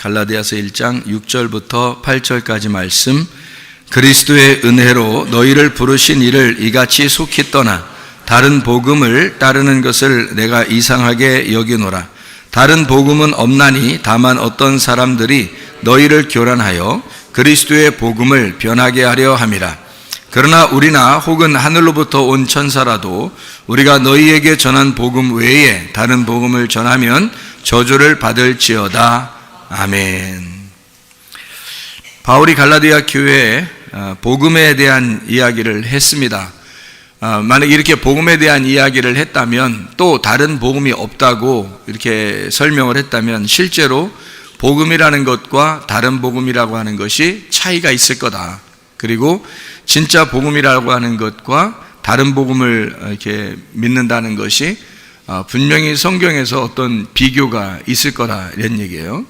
갈라디아서 1장 6절부터 8절까지 말씀. 그리스도의 은혜로 너희를 부르신 이를 이같이 속히 떠나 다른 복음을 따르는 것을 내가 이상하게 여기노라. 다른 복음은 없나니 다만 어떤 사람들이 너희를 교란하여 그리스도의 복음을 변하게 하려 함이라. 그러나 우리나 혹은 하늘로부터 온 천사라도 우리가 너희에게 전한 복음 외에 다른 복음을 전하면 저주를 받을지어다. 아멘. 바울이 갈라디아 교회에 복음에 대한 이야기를 했습니다. 만약 이렇게 복음에 대한 이야기를 했다면, 또 다른 복음이 없다고 이렇게 설명을 했다면 실제로 복음이라는 것과 다른 복음이라고 하는 것이 차이가 있을 거다. 그리고 진짜 복음이라고 하는 것과 다른 복음을 이렇게 믿는다는 것이 분명히 성경에서 어떤 비교가 있을 거다, 이런 얘기예요.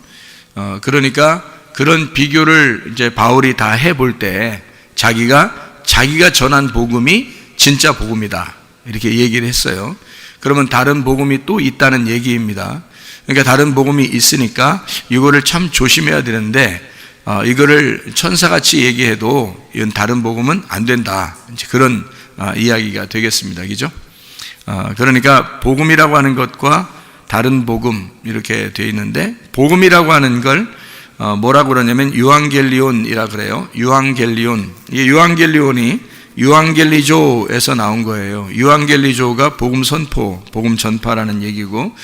그러니까 그런 비교를 이제 바울이 다 해볼 때 자기가 전한 복음이 진짜 복음이다, 이렇게 얘기를 했어요. 그러면 다른 복음이 또 있다는 얘기입니다. 그러니까 다른 복음이 있으니까 이거를 참 조심해야 되는데, 이거를 천사같이 얘기해도 이건 다른 복음은 안 된다, 이제 그런 이야기가 되겠습니다. 그죠? 그러니까 복음이라고 하는 것과 다른 복음, 이렇게 되어 있는데, 복음이라고 하는 걸 뭐라고 그러냐면 유앙겔리온이라 그래요. 유앙겔리온. 이 유앙겔리온이 유앙겔리조에서 나온 거예요. 유앙겔리조가 복음 선포, 복음 전파라는 얘기고,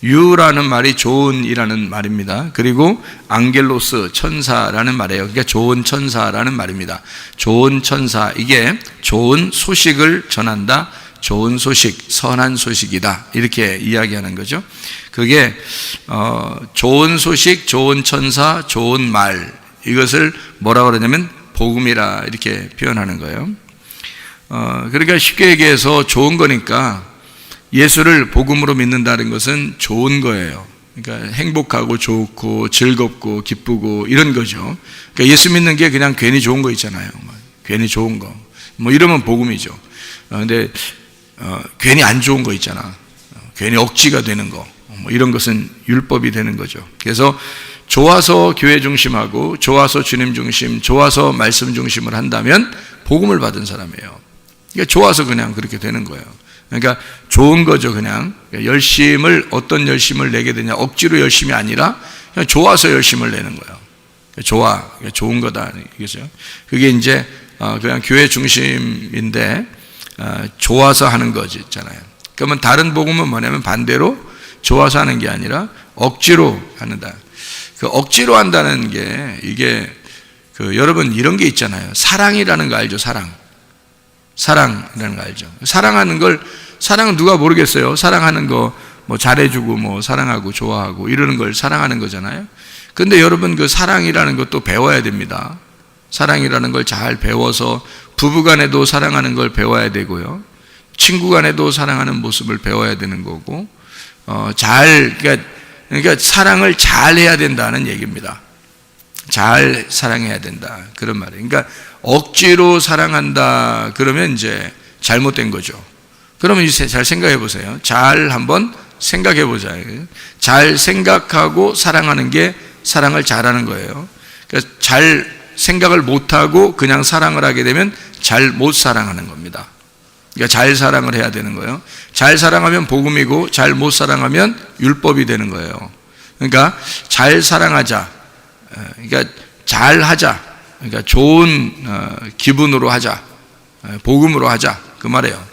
유라는 말이 좋은이라는 말입니다. 그리고 앙겔로스, 천사라는 말이에요. 그러니까 좋은 천사라는 말입니다. 좋은 천사, 이게 좋은 소식을 전한다, 좋은 소식, 선한 소식이다, 이렇게 이야기하는 거죠. 그게 좋은 소식, 좋은 천사, 좋은 말, 이것을 뭐라고 그러냐면 복음이라 이렇게 표현하는 거예요. 그러니까 쉽게 얘기해서 좋은 거니까 예수를 복음으로 믿는다는 것은 좋은 거예요. 그러니까 행복하고 좋고 즐겁고 기쁘고 이런 거죠. 그러니까 예수 믿는 게 그냥 괜히 좋은 거 있잖아요. 괜히 좋은 거, 뭐 이러면 복음이죠. 근데 괜히 안 좋은 거 있잖아. 괜히 억지가 되는 거, 뭐 이런 것은 율법이 되는 거죠. 그래서 좋아서 교회 중심하고 좋아서 주님 중심, 좋아서 말씀 중심을 한다면 복음을 받은 사람이에요. 그러니까 좋아서 그냥 그렇게 되는 거예요. 그러니까 좋은 거죠. 그냥 열심을, 어떤 열심을 내게 되냐, 억지로 열심이 아니라 그냥 좋아서 열심을 내는 거예요. 좋아, 좋은 거다, 이거죠. 그게 이제 그냥 교회 중심인데 좋아서 하는 거지 있잖아요. 그러면 다른 복음은 뭐냐면 반대로 좋아서 하는 게 아니라 억지로 한다. 그 억지로 한다는 게, 이게 여러분 이런 게 있잖아요. 사랑이라는 거 알죠? 사랑이라는 거 알죠? 사랑은 누가 모르겠어요. 사랑하는 거, 뭐 잘해주고, 뭐 사랑하고, 좋아하고, 이러는 걸 사랑하는 거잖아요. 근데 여러분 그 사랑이라는 것도 배워야 됩니다. 사랑이라는 걸 잘 배워서 부부 간에도 사랑하는 걸 배워야 되고요. 친구 간에도 사랑하는 모습을 배워야 되는 거고, 그러니까 사랑을 잘 해야 된다는 얘기입니다. 잘 사랑해야 된다, 그런 말이에요. 그러니까 억지로 사랑한다 그러면 이제 잘못된 거죠. 그러면 이제 잘 생각해 보세요. 잘 한번 생각해 보자. 잘 생각하고 사랑하는 게 사랑을 잘하는 거예요. 그러니까 잘 생각을 못하고 그냥 사랑을 하게 되면 잘 못 사랑하는 겁니다. 그러니까 잘 사랑을 해야 되는 거예요. 잘 사랑하면 복음이고, 잘 못 사랑하면 율법이 되는 거예요. 그러니까 잘 사랑하자, 그러니까 잘 하자, 그러니까 좋은 기분으로 하자, 복음으로 하자, 그 말이에요.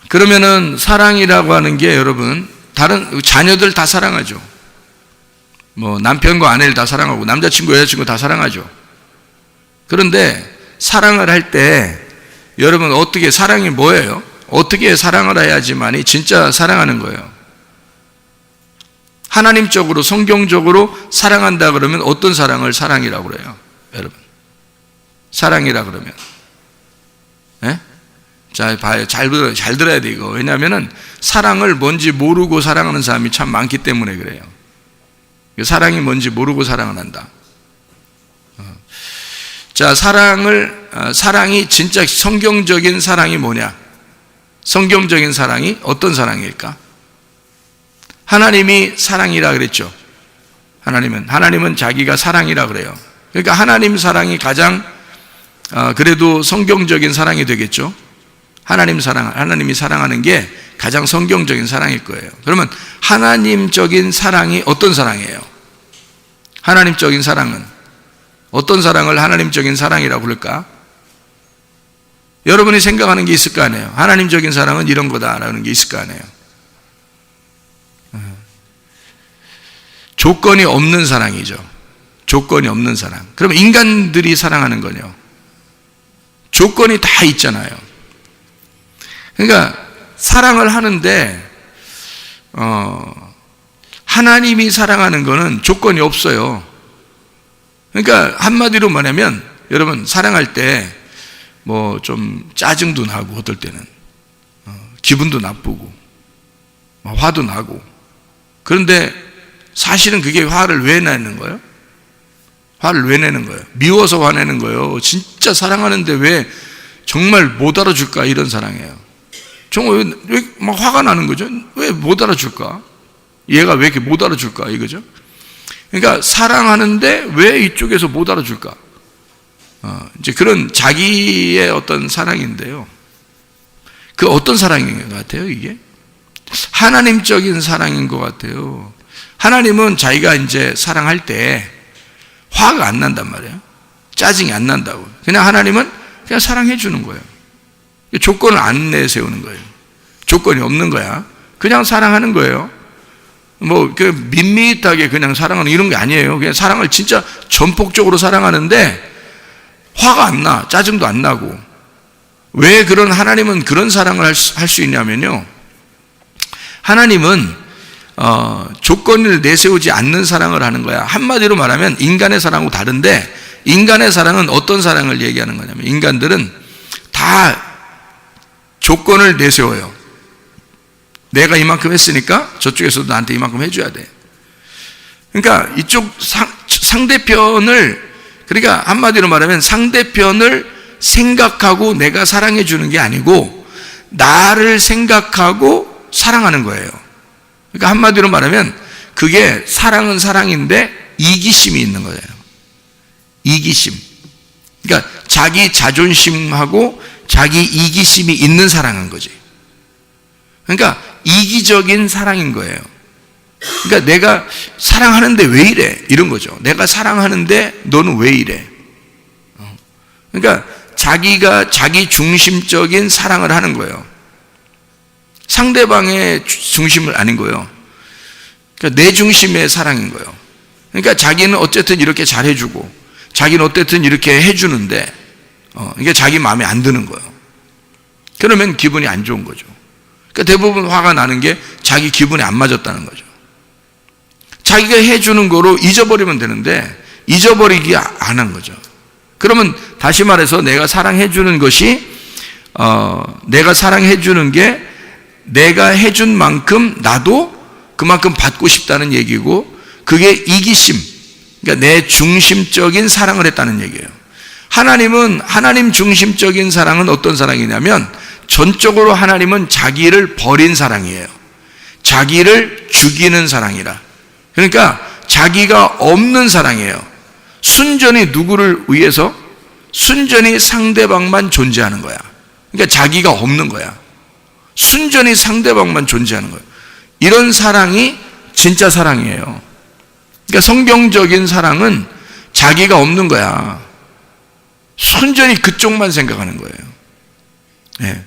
그러면은 사랑이라고 하는 게, 여러분, 다른 자녀들 다 사랑하죠. 뭐 남편과 아내를 다 사랑하고, 남자친구, 여자친구 다 사랑하죠. 그런데 사랑을 할 때 여러분 어떻게, 사랑이 뭐예요? 어떻게 사랑을 해야지만이 진짜 사랑하는 거예요. 하나님적으로, 성경적으로 사랑한다 그러면 어떤 사랑을 사랑이라고 그래요? 여러분, 사랑이라 그러면, 자, 봐요. 잘 들어야 돼, 이거. 왜냐하면은 사랑을 뭔지 모르고 사랑하는 사람이 참 많기 때문에 그래요. 사랑이 뭔지 모르고 사랑을 한다. 자, 사랑이 진짜 성경적인 사랑이 뭐냐? 성경적인 사랑이 어떤 사랑일까? 하나님이 사랑이라 그랬죠. 하나님은 자기가 사랑이라 그래요. 그러니까 하나님 사랑이 가장 그래도 성경적인 사랑이 되겠죠. 하나님이 사랑하는 게 가장 성경적인 사랑일 거예요. 그러면 하나님적인 사랑이 어떤 사랑이에요? 하나님적인 사랑은 어떤 사랑을 하나님적인 사랑이라고 부를까? 여러분이 생각하는 게 있을 거 아니에요. 하나님적인 사랑은 이런 거다라는 게 있을 거 아니에요. 조건이 없는 사랑이죠. 조건이 없는 사랑. 그럼 인간들이 사랑하는 거요. 조건이 다 있잖아요. 그러니까 사랑을 하는데 하나님이 사랑하는 거는 조건이 없어요. 그러니까 한마디로 말하면 여러분 사랑할 때 뭐 좀 짜증도 나고 어떨 때는 기분도 나쁘고 화도 나고 그런데 사실은 그게 화를 왜 내는 거예요? 화를 왜 내는 거예요? 미워서 화내는 거예요. 진짜 사랑하는데 왜 정말 못 알아줄까? 이런 사랑이에요. 정말 왜 막 화가 나는 거죠? 왜 못 알아줄까? 얘가 왜 이렇게 못 알아줄까? 이거죠. 그러니까 사랑하는데 왜 이쪽에서 못 알아줄까? 이제 그런 자기의 어떤 사랑인데요. 그 어떤 사랑인 것 같아요, 이게? 하나님적인 사랑인 것 같아요. 하나님은 자기가 이제 사랑할 때 화가 안 난단 말이에요. 짜증이 안 난다고. 그냥 하나님은 그냥 사랑해 주는 거예요. 조건을 안 내세우는 거예요. 조건이 없는 거야. 그냥 사랑하는 거예요. 뭐 밋밋하게 그냥 사랑하는 이런 게 아니에요. 그냥 사랑을 진짜 전폭적으로 사랑하는데 화가 안 나, 짜증도 안 나고. 왜 그런 하나님은 그런 사랑을 할 수 있냐면요. 하나님은 조건을 내세우지 않는 사랑을 하는 거야. 한마디로 말하면 인간의 사랑하고 다른데 인간의 사랑은 어떤 사랑을 얘기하는 거냐면 인간들은 다 조건을 내세워요. 내가 이만큼 했으니까 저쪽에서도 나한테 이만큼 해줘야 돼. 그러니까 이쪽 상대편을 그러니까 한마디로 말하면 상대편을 생각하고 내가 사랑해 주는 게 아니고 나를 생각하고 사랑하는 거예요. 그러니까 한마디로 말하면 그게 사랑은 사랑인데 이기심이 있는 거예요. 이기심. 그러니까 자기 자존심하고 자기 이기심이 있는 사랑인 거지. 그러니까 이기적인 사랑인 거예요. 그러니까 내가 사랑하는데 왜 이래? 이런 거죠. 내가 사랑하는데 너는 왜 이래? 그러니까 자기가 자기 중심적인 사랑을 하는 거예요. 상대방의 중심을 아닌 거예요. 그러니까 내 중심의 사랑인 거예요. 그러니까 자기는 어쨌든 이렇게 잘해주고 자기는 어쨌든 이렇게 해주는데 이게 자기 마음에 안 드는 거예요. 그러면 기분이 안 좋은 거죠. 그러니까 대부분 화가 나는 게 자기 기분이 안 맞았다는 거죠. 자기가 해주는 거로 잊어버리면 되는데 잊어버리기 안 한 거죠. 그러면 다시 말해서 내가 사랑해주는 것이 내가 사랑해주는 게 내가 해준 만큼 나도 그만큼 받고 싶다는 얘기고 그게 이기심, 그러니까 내 중심적인 사랑을 했다는 얘기예요. 하나님은 하나님 중심적인 사랑은 어떤 사랑이냐면 전적으로 하나님은 자기를 버린 사랑이에요. 자기를 죽이는 사랑이라. 그러니까 자기가 없는 사랑이에요. 순전히 누구를 위해서? 순전히 상대방만 존재하는 거야. 그러니까 자기가 없는 거야. 순전히 상대방만 존재하는 거예요. 이런 사랑이 진짜 사랑이에요. 그러니까 성경적인 사랑은 자기가 없는 거야. 순전히 그쪽만 생각하는 거예요. 네.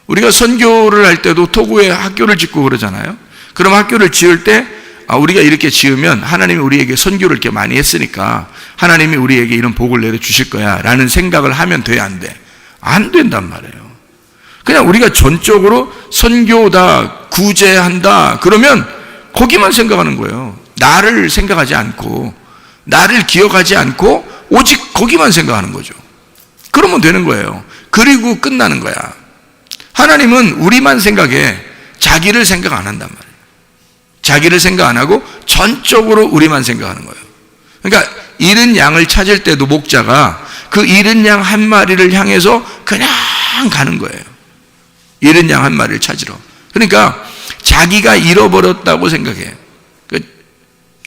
우리가 선교를 할 때도 토고에 학교를 짓고 그러잖아요. 그럼 학교를 지을 때 우리가 이렇게 지으면 하나님이 우리에게 선교를 이렇게 많이 했으니까 하나님이 우리에게 이런 복을 내려주실 거야 라는 생각을 하면 돼, 안 돼? 안 된단 말이에요. 그냥 우리가 전적으로 선교다, 구제한다 그러면 거기만 생각하는 거예요. 나를 생각하지 않고 나를 기억하지 않고 오직 거기만 생각하는 거죠. 그러면 되는 거예요. 그리고 끝나는 거야. 하나님은 우리만 생각해. 자기를 생각 안 한단 말이에요. 자기를 생각 안 하고 전적으로 우리만 생각하는 거예요. 그러니까 잃은 양을 찾을 때도 목자가 그 잃은 양 한 마리를 향해서 그냥 가는 거예요. 잃은 양 한 마리를 찾으러. 그러니까 자기가 잃어버렸다고 생각해요.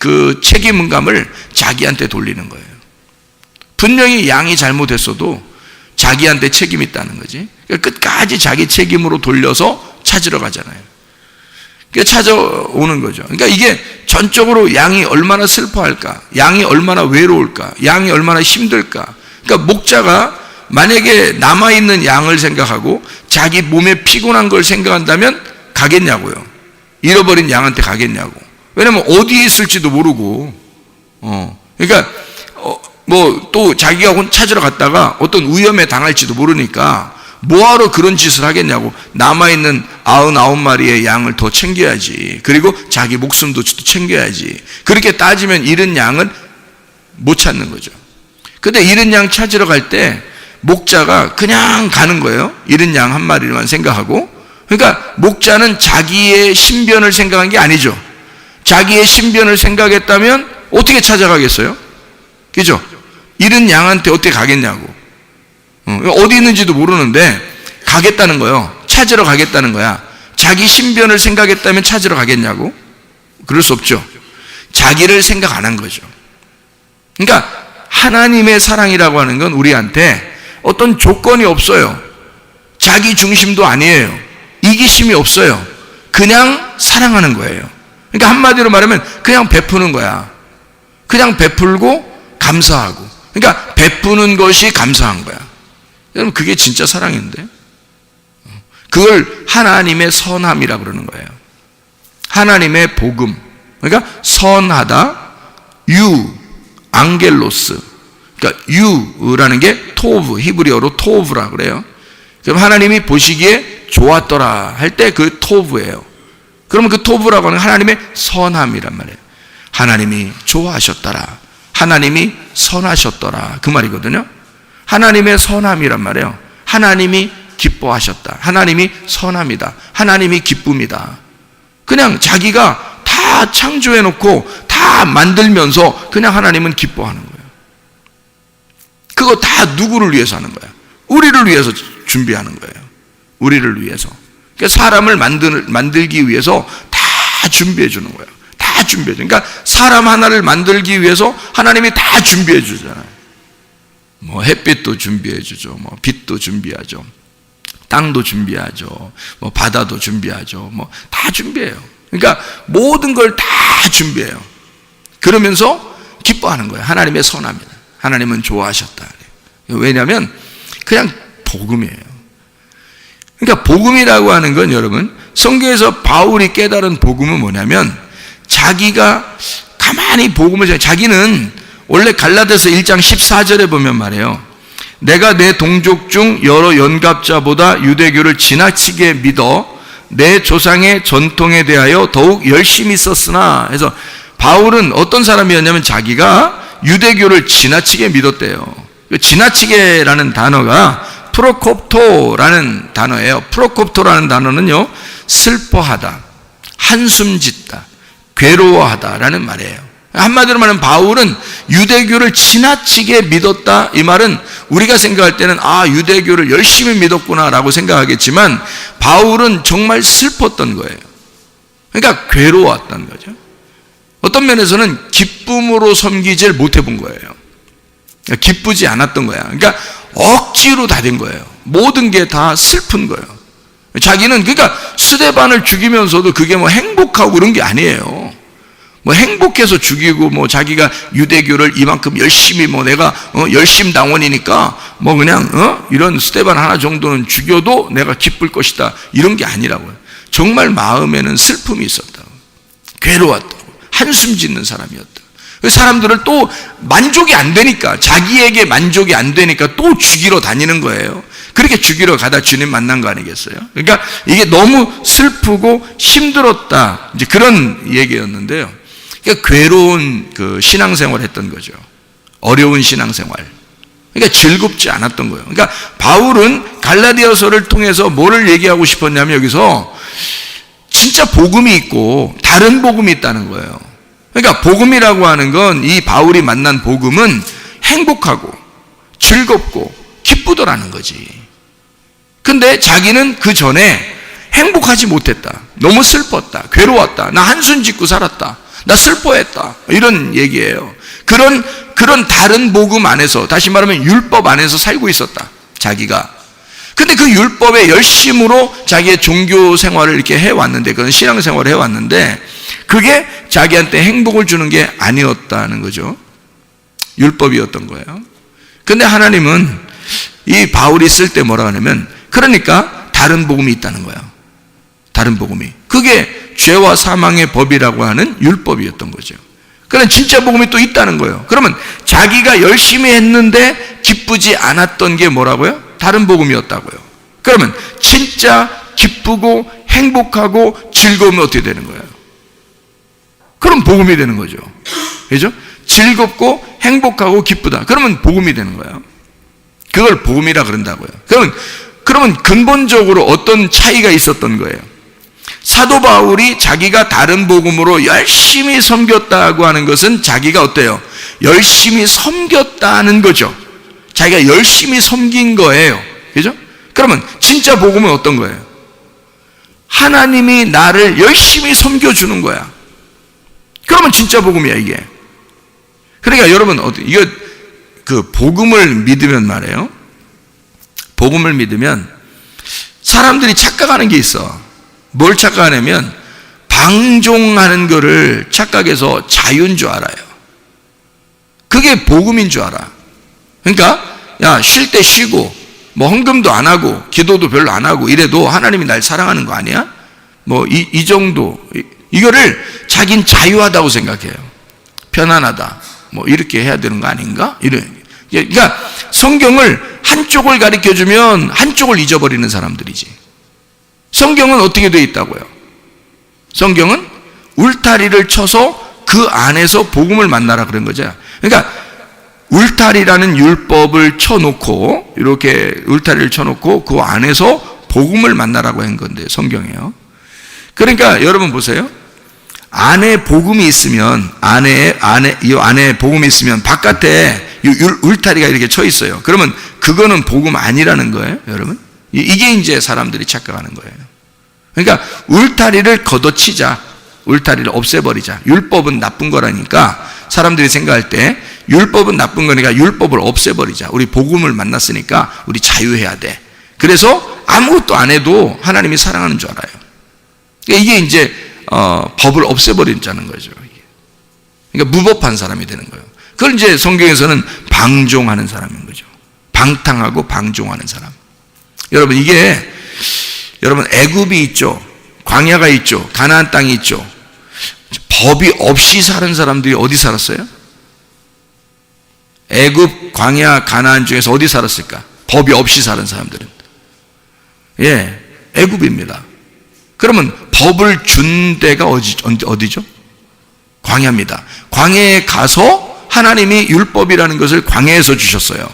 그 책임감을 자기한테 돌리는 거예요. 분명히 양이 잘못했어도 자기한테 책임이 있다는 거지. 그러니까 끝까지 자기 책임으로 돌려서 찾으러 가잖아요. 그러니까 찾아오는 거죠. 그러니까 이게 전적으로 양이 얼마나 슬퍼할까, 양이 얼마나 외로울까, 양이 얼마나 힘들까. 그러니까 목자가 만약에 남아있는 양을 생각하고 자기 몸에 피곤한 걸 생각한다면 가겠냐고요. 잃어버린 양한테 가겠냐고. 왜냐면 어디에 있을지도 모르고, 그러니까 뭐 또 자기가 찾으러 갔다가 어떤 위험에 당할지도 모르니까 뭐하러 그런 짓을 하겠냐고. 남아있는 99마리의 양을 더 챙겨야지. 그리고 자기 목숨도 챙겨야지. 그렇게 따지면 잃은 양은 못 찾는 거죠. 근데 잃은 양 찾으러 갈 때 목자가 그냥 가는 거예요. 잃은 양 한 마리만 생각하고. 그러니까 목자는 자기의 신변을 생각한 게 아니죠. 자기의 신변을 생각했다면 어떻게 찾아가겠어요? 그죠? 잃은 양한테 어떻게 가겠냐고. 어디 있는지도 모르는데 가겠다는 거예요. 찾으러 가겠다는 거야. 자기 신변을 생각했다면 찾으러 가겠냐고? 그럴 수 없죠. 자기를 생각 안 한 거죠. 그러니까 하나님의 사랑이라고 하는 건 우리한테 어떤 조건이 없어요. 자기 중심도 아니에요. 이기심이 없어요. 그냥 사랑하는 거예요. 그러니까 한마디로 말하면 그냥 베푸는 거야. 그냥 베풀고 감사하고. 그러니까 베푸는 것이 감사한 거야. 여러분, 그게 진짜 사랑인데? 그걸 하나님의 선함이라고 그러는 거예요. 하나님의 복음. 그러니까 선하다, 앙겔로스. 그러니까 유라는 게 토브, 히브리어로 토브라 그래요. 그럼 하나님이 보시기에 좋았더라 할 때 그 토브예요. 그러면 그 토브라고 하는 하나님의 선함이란 말이에요. 하나님이 좋아하셨더라. 하나님이 선하셨더라. 그 말이거든요. 하나님의 선함이란 말이에요. 하나님이 기뻐하셨다. 하나님이 선함이다. 하나님이 기쁨이다. 그냥 자기가 다 창조해놓고 다 만들면서 그냥 하나님은 기뻐하는 거예요. 그거 다 누구를 위해서 하는 거야? 우리를 위해서 준비하는 거예요. 우리를 위해서. 그러니까 사람을 만들기 위해서 다 준비해 주는 거예요. 다 준비해 줘. 그러니까 사람 하나를 만들기 위해서 하나님이 다 준비해 주잖아요. 뭐 햇빛도 준비해 주죠. 뭐 빛도 준비하죠. 땅도 준비하죠. 뭐 바다도 준비하죠. 뭐 다 준비해요. 그러니까 모든 걸 다 준비해요. 그러면서 기뻐하는 거예요. 하나님의 선함이다. 하나님은 좋아하셨다. 왜냐하면 그냥 복음이에요. 그러니까 복음이라고 하는 건 여러분, 성경에서 바울이 깨달은 복음은 뭐냐면 자기가 가만히 복음을, 자기는 원래 갈라디아서 1장 14절에 보면 말이에요. 내가 내 동족 중 여러 연갑자보다 유대교를 지나치게 믿어 내 조상의 전통에 대하여 더욱 열심히 썼으나, 해서 바울은 어떤 사람이었냐면 자기가 유대교를 지나치게 믿었대요. 지나치게라는 단어가 프로콥토라는 단어예요. 프로콥토라는 단어는요, 슬퍼하다, 한숨 짓다, 괴로워하다라는 말이에요. 한마디로 말하면 바울은 유대교를 지나치게 믿었다. 이 말은 우리가 생각할 때는 유대교를 열심히 믿었구나라고 생각하겠지만 바울은 정말 슬펐던 거예요. 그러니까 괴로웠던 거죠. 어떤 면에서는 기쁨으로 섬기질 못해 본 거예요. 기쁘지 않았던 거야. 그러니까 억지로 다 된 거예요. 모든 게 다 슬픈 거예요. 자기는 그러니까 스데반을 죽이면서도 그게 뭐 행복하고 그런 게 아니에요. 뭐 행복해서 죽이고 뭐 자기가 유대교를 이만큼 열심히 뭐 내가 열심당원이니까 뭐 그냥 이런 스데반 하나 정도는 죽여도 내가 기쁠 것이다, 이런 게 아니라고요. 정말 마음에는 슬픔이 있었다고, 괴로웠다고, 한숨 짓는 사람이었다. 사람들을 또 만족이 안 되니까, 자기에게 만족이 안 되니까 또 죽이러 다니는 거예요. 그렇게 죽이러 가다 주님 만난 거 아니겠어요? 그러니까 이게 너무 슬프고 힘들었다, 이제 그런 얘기였는데요. 그러니까 괴로운 그 신앙생활을 했던 거죠. 어려운 신앙생활. 그러니까 즐겁지 않았던 거예요. 그러니까 바울은 갈라디아서를 통해서 뭐를 얘기하고 싶었냐면 여기서 진짜 복음이 있고 다른 복음이 있다는 거예요. 그러니까 복음이라고 하는 건, 이 바울이 만난 복음은 행복하고 즐겁고 기쁘더라는 거지. 근데 자기는 그 전에 행복하지 못했다, 너무 슬펐다, 괴로웠다, 나 한숨 짓고 살았다, 나 슬퍼했다. 이런 얘기예요. 그런 다른 복음 안에서, 다시 말하면 율법 안에서 살고 있었다. 자기가. 근데 그 율법의 열심으로 자기의 종교 생활을 이렇게 해왔는데, 그런 신앙 생활을 해왔는데, 그게 자기한테 행복을 주는 게 아니었다는 거죠. 율법이었던 거예요. 근데 하나님은 이 바울이 쓸 때 뭐라 하냐면, 그러니까 다른 복음이 있다는 거예요. 다른 복음이. 그게 죄와 사망의 법이라고 하는 율법이었던 거죠. 그러나 진짜 복음이 또 있다는 거예요. 그러면 자기가 열심히 했는데 기쁘지 않았던 게 뭐라고요? 다른 복음이었다고요. 그러면 진짜 기쁘고 행복하고 즐거우면 어떻게 되는 거예요? 그럼 복음이 되는 거죠. 그죠? 즐겁고 행복하고 기쁘다. 그러면 복음이 되는 거예요. 그걸 복음이라 그런다고요. 그러면 근본적으로 어떤 차이가 있었던 거예요? 사도 바울이 자기가 다른 복음으로 열심히 섬겼다고 하는 것은 자기가 어때요? 열심히 섬겼다는 거죠. 자기가 열심히 섬긴 거예요. 그죠? 그러면 진짜 복음은 어떤 거예요? 하나님이 나를 열심히 섬겨주는 거야. 그러면 진짜 복음이야, 이게. 그러니까 여러분, 이거, 복음을 믿으면 말이에요. 복음을 믿으면 사람들이 착각하는 게 있어. 뭘 착각하냐면, 방종하는 거를 착각해서 자유인 줄 알아요. 그게 복음인 줄 알아. 그러니까, 야, 쉴 때 쉬고, 뭐, 헌금도 안 하고, 기도도 별로 안 하고, 이래도 하나님이 날 사랑하는 거 아니야? 뭐, 이 정도. 이거를 자긴 자유하다고 생각해요. 편안하다. 뭐, 이렇게 해야 되는 거 아닌가? 그러니까, 성경을 한쪽을 가르쳐 주면 한쪽을 잊어버리는 사람들이지. 성경은 어떻게 되어 있다고요? 성경은 울타리를 쳐서 그 안에서 복음을 만나라 그런 거죠. 그러니까 울타리라는 율법을 쳐놓고, 이렇게 울타리를 쳐놓고 그 안에서 복음을 만나라고 한 건데, 성경이에요. 그러니까 여러분 보세요. 안에 복음이 있으면, 이 안에 복음이 있으면 바깥에 울타리가 이렇게 쳐 있어요. 그러면 그거는 복음 아니라는 거예요, 여러분. 이게 이제 사람들이 착각하는 거예요. 그러니까 울타리를 걷어치자. 울타리를 없애버리자. 율법은 나쁜 거라니까 사람들이 생각할 때 율법은 나쁜 거니까 율법을 없애버리자. 우리 복음을 만났으니까 우리 자유해야 돼. 그래서 아무것도 안 해도 하나님이 사랑하는 줄 알아요. 이게 이제 법을 없애버리자는 거죠. 그러니까 무법한 사람이 되는 거예요. 그걸 이제 성경에서는 방종하는 사람인 거죠. 방탕하고 방종하는 사람. 여러분, 여러분, 애굽이 있죠. 광야가 있죠. 가나안 땅이 있죠. 법이 없이 사는 사람들이 어디 살았어요? 애굽, 광야, 가나안 중에서 어디 살았을까? 법이 없이 사는 사람들은. 애굽입니다. 그러면 법을 준 데가 어디죠? 광야입니다. 광야에 가서 하나님이 율법이라는 것을 광야에서 주셨어요.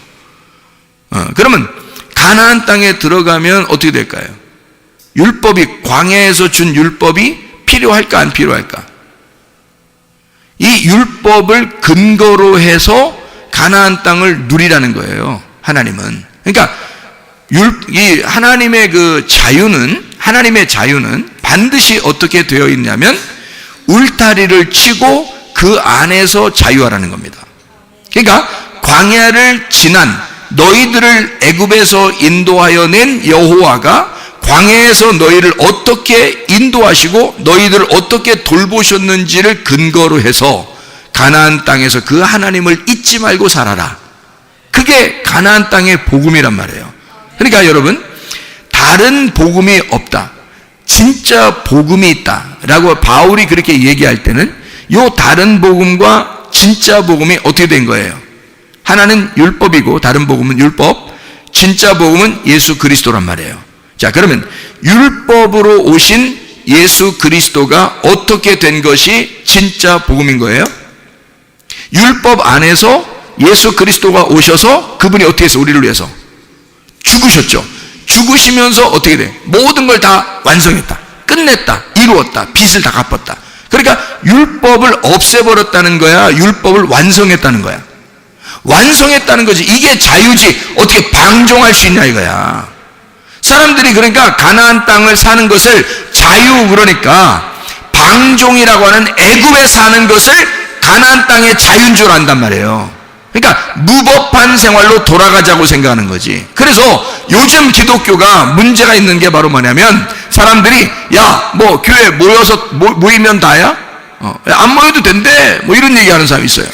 그러면 가나안 땅에 들어가면 어떻게 될까요? 율법이, 광야에서 준 율법이 필요할까 안 필요할까? 이 율법을 근거로 해서 가나안 땅을 누리라는 거예요, 하나님은. 그러니까 이 하나님의 하나님의 자유는 반드시 어떻게 되어 있냐면 울타리를 치고 그 안에서 자유하라는 겁니다. 그러니까 광야를 지난 너희들을 애굽에서 인도하여 낸 여호와가 광야에서 너희를 어떻게 인도하시고 너희들을 어떻게 돌보셨는지를 근거로 해서 가나안 땅에서 그 하나님을 잊지 말고 살아라. 그게 가나안 땅의 복음이란 말이에요. 그러니까 여러분, 다른 복음이 없다, 진짜 복음이 있다라고 바울이 그렇게 얘기할 때는 요 다른 복음과 진짜 복음이 어떻게 된 거예요? 하나는 율법이고 다른 복음은 율법, 진짜 복음은 예수 그리스도란 말이에요. 자, 그러면 율법으로 오신 예수 그리스도가 어떻게 된 것이 진짜 복음인 거예요? 율법 안에서 예수 그리스도가 오셔서 그분이 어떻게 해서 우리를 위해서 죽으셨죠. 죽으시면서 어떻게 돼? 모든 걸 다 완성했다, 끝냈다, 이루었다, 빚을 다 갚았다. 그러니까 율법을 없애버렸다는 거야, 율법을 완성했다는 거야. 완성했다는 거지. 이게 자유지. 어떻게 방종할 수 있냐 이거야. 사람들이 그러니까 가나안 땅을 사는 것을 자유, 그러니까 왕종이라고 하는 애굽에 사는 것을 가나안 땅의 자유인 줄 안단 말이에요. 그러니까 무법한 생활로 돌아가자고 생각하는 거지. 그래서 요즘 기독교가 문제가 있는 게 바로 뭐냐면, 사람들이 야 뭐 교회 모여서 모이면 다야? 안 모여도 된대, 뭐 이런 얘기하는 사람이 있어요.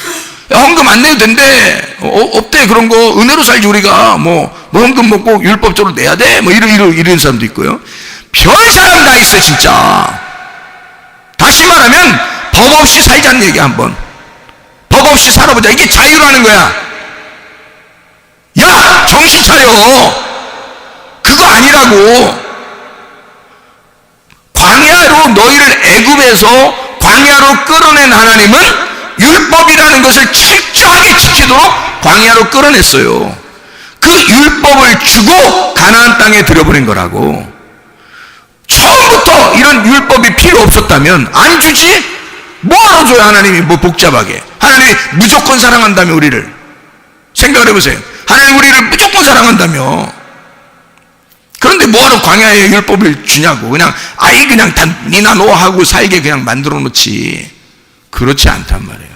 야, 헌금 안 내도 된대, 없대 그런 거, 은혜로 살지 우리가, 뭐 헌금 먹고 율법적으로 내야 돼, 뭐 이런 사람도 있고요. 별 사람 다 있어 진짜. 다시 말하면 법 없이 살자는 얘기. 한번 법 없이 살아보자, 이게 자유라는 거야. 야 정신 차려, 그거 아니라고. 광야로 너희를 애굽에서 광야로 끌어낸 하나님은 율법이라는 것을 철저하게 지키도록 광야로 끌어냈어요. 그 율법을 주고 가나안 땅에 들여보낸 거라고. 처음부터 이런 율법이 필요 없었다면 안 주지? 뭐하러 줘요 하나님이, 뭐 복잡하게. 하나님이 무조건 사랑한다며 우리를. 생각을 해보세요. 하나님 우리를 무조건 사랑한다며. 그런데 뭐하러 광야의 율법을 주냐고. 그냥 그냥 다 니나 너 하고 살게 그냥 만들어 놓지. 그렇지 않단 말이에요.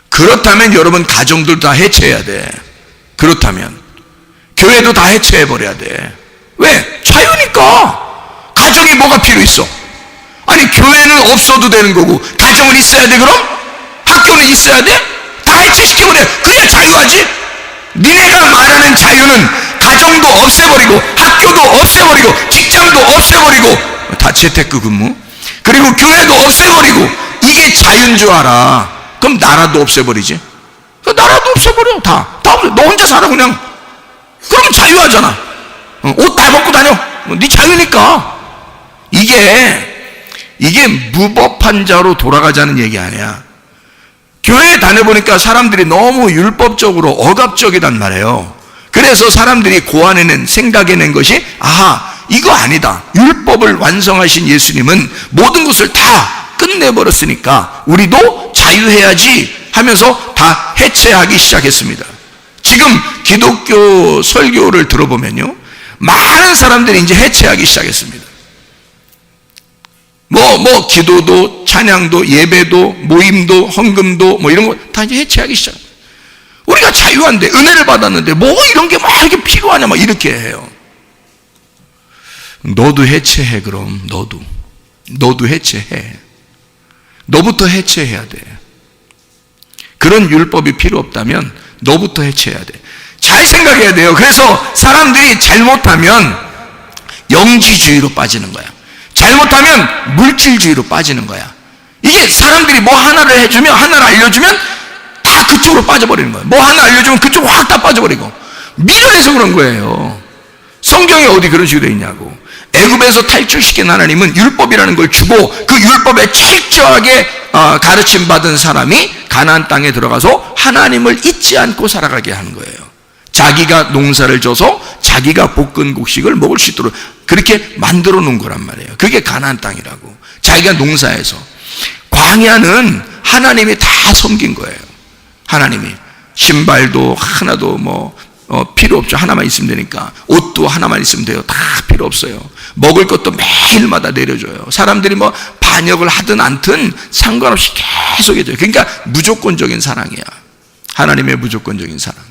그렇다면 여러분 가정들 다 해체해야 돼. 그렇다면 교회도 다 해체해 버려야 돼. 왜? 자유니까. 가정이 뭐가 필요 있어? 아니 교회는 없어도 되는 거고 가정은 있어야 돼. 그럼 학교는 있어야 돼? 다 해체시켜버려. 그래야 자유하지. 니네가 말하는 자유는 가정도 없애버리고 학교도 없애버리고 직장도 없애버리고 다 재테크 근무, 그리고 교회도 없애버리고, 이게 자유인 줄 알아. 그럼 나라도 없애버리지. 나라도 없애버려. 다 없애. 너 혼자 살아 그냥. 그러면 자유하잖아. 옷 다 벗고 다녀. 네 자유니까. 이게 무법한 자로 돌아가자는 얘기 아니야. 교회에 다녀보니까 사람들이 너무 율법적으로 억압적이단 말이에요. 그래서 사람들이 고안해낸, 생각해낸 것이, 아하, 이거 아니다. 율법을 완성하신 예수님은 모든 것을 다 끝내버렸으니까 우리도 자유해야지 하면서 다 해체하기 시작했습니다. 지금 기독교 설교를 들어보면요, 많은 사람들이 이제 해체하기 시작했습니다. 기도도, 찬양도, 예배도, 모임도, 헌금도, 이런 거 다 이제 해체하기 시작합니다. 우리가 자유한데, 은혜를 받았는데, 이런 게 막 이렇게 필요하냐, 막 이렇게 해요. 너도 해체해, 그럼. 너도 해체해. 너부터 해체해야 돼. 그런 율법이 필요 없다면, 너부터 해체해야 돼. 잘 생각해야 돼요. 그래서 사람들이 잘못하면 영지주의로 빠지는 거야. 잘못하면 물질주의로 빠지는 거야. 이게 사람들이 뭐 하나를 해주면, 하나를 알려주면 다 그쪽으로 빠져버리는 거예요. 뭐 하나 알려주면 그쪽으로 확 다 빠져버리고. 미련해서 그런 거예요. 성경에 어디 그런 식으로 되어 있냐고. 애굽에서 탈출시킨 하나님은 율법이라는 걸 주고, 그 율법에 철저하게 가르침 받은 사람이 가나안 땅에 들어가서 하나님을 잊지 않고 살아가게 하는 거예요. 자기가 농사를 져서 자기가 볶은 곡식을 먹을 수 있도록 그렇게 만들어 놓은 거란 말이에요. 그게 가나안 땅이라고. 자기가 농사해서. 광야는 하나님이 다 섬긴 거예요. 하나님이. 신발도 하나도 필요 없죠. 하나만 있으면 되니까. 옷도 하나만 있으면 돼요. 다 필요 없어요. 먹을 것도 매일마다 내려줘요. 사람들이 반역을 하든 않든 상관없이 계속 해줘요. 그러니까 무조건적인 사랑이야. 하나님의 무조건적인 사랑.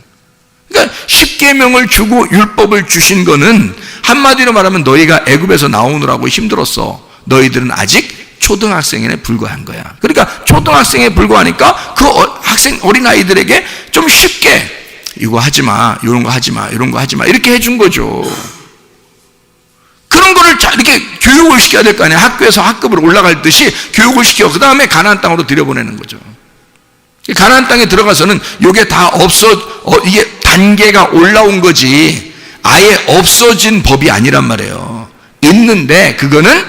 그러니까 십계명을 주고 율법을 주신 거는 한마디로 말하면 너희가 애굽에서 나오느라고 힘들었어. 너희들은 아직 초등학생에 불과한 거야. 그러니까 초등학생에 불과하니까 그 어린아이들에게 좀 쉽게 이거 하지 마, 이런 거 하지 마, 이런 거 하지 마, 이렇게 해준 거죠. 그런 거를 이렇게 교육을 시켜야 될 거 아니야. 학교에서 학급으로 올라갈 듯이 교육을 시켜. 그 다음에 가나안 땅으로 들여보내는 거죠. 가나안 땅에 들어가서는 이게 다 이게 단계가 올라온 거지 아예 없어진 법이 아니란 말이에요. 있는데 그거는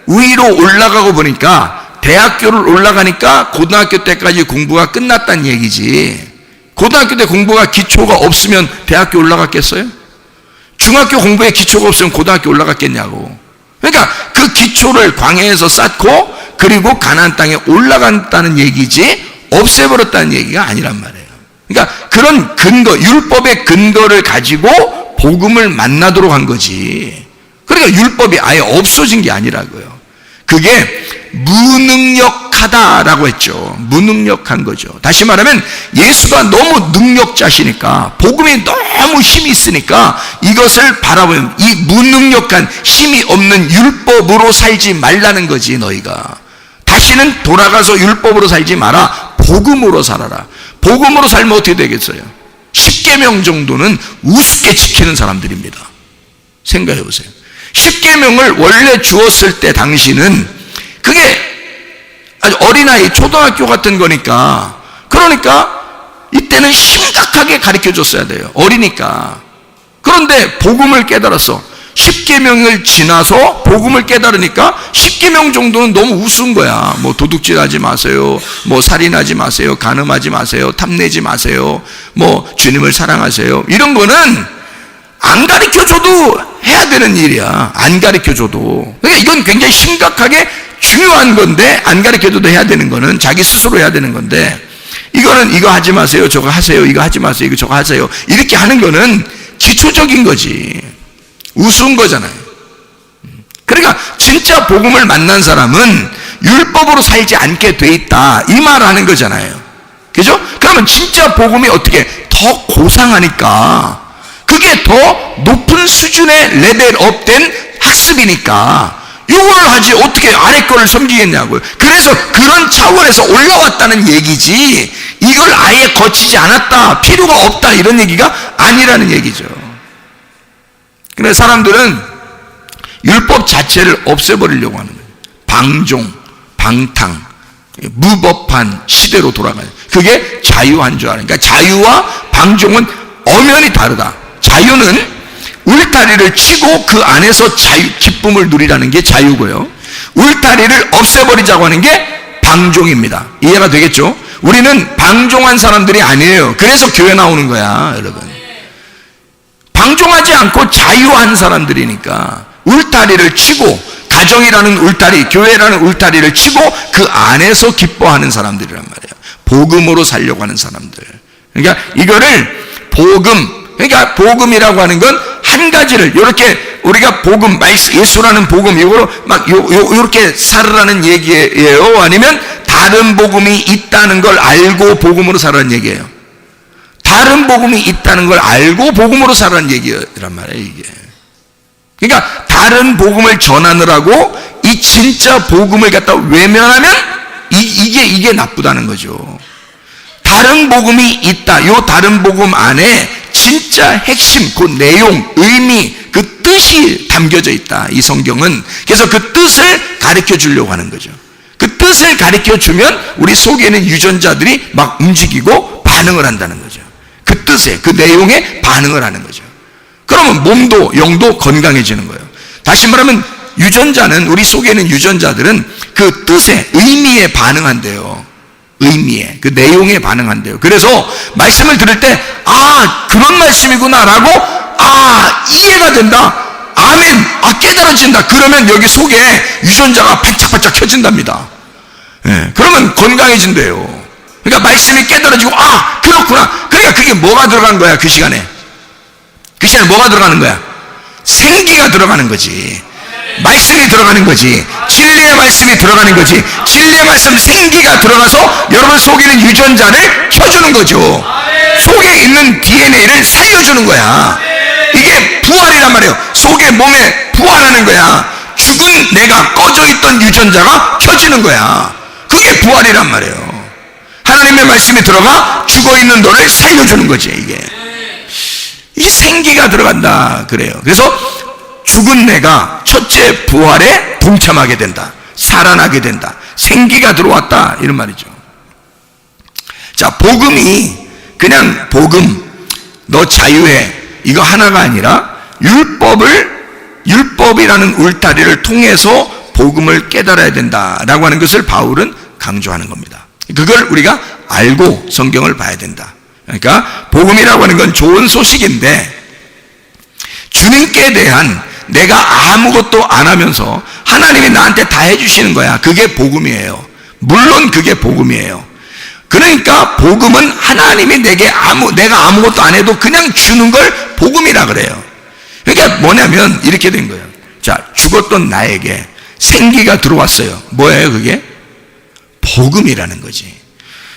위로 올라가고 보니까 대학교를 올라가니까 고등학교 때까지 공부가 끝났다는 얘기지. 고등학교 때 공부가 기초가 없으면 대학교 올라갔겠어요? 중학교 공부에 기초가 없으면 고등학교 올라갔겠냐고. 그러니까 그 기초를 광야에서 쌓고 그리고 가나안 땅에 올라간다는 얘기지 없애버렸다는 얘기가 아니란 말이에요. 그러니까 그런 근거, 율법의 근거를 가지고 복음을 만나도록 한 거지. 그러니까 율법이 아예 없어진 게 아니라고요. 그게 무능력하다라고 했죠. 무능력한 거죠. 다시 말하면 예수가 너무 능력자시니까, 복음이 너무 힘이 있으니까 이것을 바라보면 이 무능력한 힘이 없는 율법으로 살지 말라는 거지. 너희가 다시는 돌아가서 율법으로 살지 마라. 복음으로 살아라. 복음으로 살면 어떻게 되겠어요? 10계명 정도는 우습게 지키는 사람들입니다. 생각해 보세요. 10계명을 원래 주었을 때 당시는 그게 아주 어린아이, 초등학교 같은 거니까, 그러니까 이때는 심각하게 가르쳐 줬어야 돼요. 어리니까. 그런데 복음을 깨달았어. 10계명을 지나서 복음을 깨달으니까 10계명 정도는 너무 우스운 거야. 뭐 도둑질하지 마세요, 뭐 살인하지 마세요, 간음하지 마세요, 탐내지 마세요, 뭐 주님을 사랑하세요, 이런 거는 안 가르쳐줘도 해야 되는 일이야. 안 가르쳐줘도. 그러니까 이건 굉장히 심각하게 중요한 건데, 안 가르쳐줘도 해야 되는 거는 자기 스스로 해야 되는 건데, 이거는 이거 하지 마세요, 저거 하세요, 이거 하지 마세요, 이거 저거 하세요, 이렇게 하는 거는 기초적인 거지. 우스운 거잖아요. 그러니까 진짜 복음을 만난 사람은 율법으로 살지 않게 돼 있다, 이 말하는 거잖아요. 그죠? 그러면 진짜 복음이 어떻게 더 고상하니까, 그게 더 높은 수준의 레벨업된 학습이니까 이걸 하지 어떻게 아래 거를 섬기겠냐고요. 그래서 그런 차원에서 올라왔다는 얘기지, 이걸 아예 거치지 않았다, 필요가 없다, 이런 얘기가 아니라는 얘기죠. 그래서 사람들은 율법 자체를 없애버리려고 하는 거예요. 방종, 방탕, 무법한 시대로 돌아가요. 그게 자유한 줄 아는. 그러니까 자유와 방종은 엄연히 다르다. 자유는 울타리를 치고 그 안에서 기쁨을 누리라는 게 자유고요, 울타리를 없애버리자고 하는 게 방종입니다. 이해가 되겠죠? 우리는 방종한 사람들이 아니에요. 그래서 교회 나오는 거야, 여러분. 방종하지 않고 자유한 사람들이니까 울타리를 치고, 가정이라는 울타리, 교회라는 울타리를 치고 그 안에서 기뻐하는 사람들이란 말이에요. 복음으로 살려고 하는 사람들. 그러니까 이거를 그러니까 복음이라고 하는 건 한 가지를, 이렇게 우리가 복음, 예수라는 복음, 이거로 막 요렇게 살으라는 얘기예요? 아니면 다른 복음이 있다는 걸 알고 복음으로 살라는 얘기예요? 다른 복음이 있다는 걸 알고 복음으로 살라는 얘기란 말이에요, 이게. 그러니까 다른 복음을 전하느라고 이 진짜 복음을 갖다 외면하면 이게 나쁘다는 거죠. 다른 복음이 있다. 요 다른 복음 안에 진짜 핵심, 그 내용, 의미, 그 뜻이 담겨져 있다, 이 성경은. 그래서 그 뜻을 가르쳐 주려고 하는 거죠. 그 뜻을 가르쳐 주면 우리 속에 있는 유전자들이 막 움직이고 반응을 한다는 거죠. 그 뜻에, 그 내용에 반응을 하는 거죠. 그러면 몸도 영도 건강해지는 거예요. 다시 말하면 유전자는, 우리 속에 있는 유전자들은 그 뜻에, 의미에 반응한대요. 의미에, 그 내용에 반응한대요. 그래서 말씀을 들을 때 그런 말씀이구나 라고 이해가 된다, 아멘, 깨달아진다, 그러면 여기 속에 유전자가 반짝반짝 켜진답니다. 그러면 건강해진대요. 그러니까 말씀이 깨달아지고 그렇구나. 그러니까 그게 뭐가 들어간 거야? 그 시간에 뭐가 들어가는 거야? 생기가 들어가는 거지. 말씀이 들어가는 거지. 진리의 말씀이 들어가는 거지. 진리의 말씀, 생기가 들어가서 여러분 속에 있는 유전자를 켜주는 거죠. 속에 있는 DNA를 살려주는 거야. 이게 부활이란 말이에요. 속에, 몸에 부활하는 거야. 죽은 내가, 꺼져 있던 유전자가 켜지는 거야. 그게 부활이란 말이에요. 하나님의 말씀이 들어가 죽어 있는 너를 살려주는 거지. 이게 생기가 들어간다 그래요. 그래서 죽은 내가 첫째 부활에 동참하게 된다, 살아나게 된다, 생기가 들어왔다, 이런 말이죠. 자, 복음이 그냥 복음, 너 자유해, 이거 하나가 아니라 율법이라는 울타리를 통해서 복음을 깨달아야 된다라고 하는 것을 바울은 강조하는 겁니다. 그걸 우리가 알고 성경을 봐야 된다. 그러니까 복음이라고 하는 건 좋은 소식인데, 주님께 대한 내가 아무것도 안 하면서 하나님이 나한테 다 해주시는 거야. 그게 복음이에요. 물론 그게 복음이에요. 그러니까 복음은 하나님이 내가 아무것도 안 해도 그냥 주는 걸 복음이라 그래요. 그러니까 뭐냐면 이렇게 된 거예요. 자, 죽었던 나에게 생기가 들어왔어요. 뭐예요 그게? 복음이라는 거지.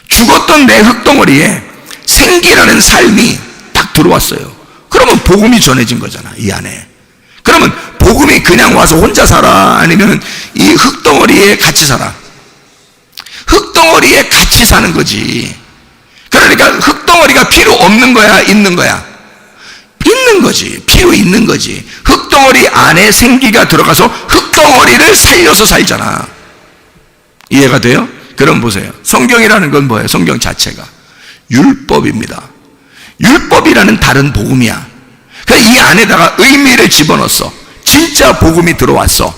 죽었던 내 흙덩어리에 생기라는 삶이 딱 들어왔어요. 그러면 복음이 전해진 거잖아, 이 안에. 그러면 복음이 그냥 와서 혼자 살아? 아니면 이 흙덩어리에 같이 살아? 흙덩어리에 같이 사는 거지. 그러니까 흙덩어리가 필요 없는 거야, 있는 거야? 있는 거지. 필요 있는 거지. 흙덩어리 안에 생기가 들어가서 흙덩어리를 살려서 살잖아. 이해가 돼요? 그럼 보세요. 성경이라는 건 뭐예요? 성경 자체가 율법입니다. 율법이라는 다른 복음이야. 그러니까 이 안에다가 의미를 집어넣었어. 진짜 복음이 들어왔어.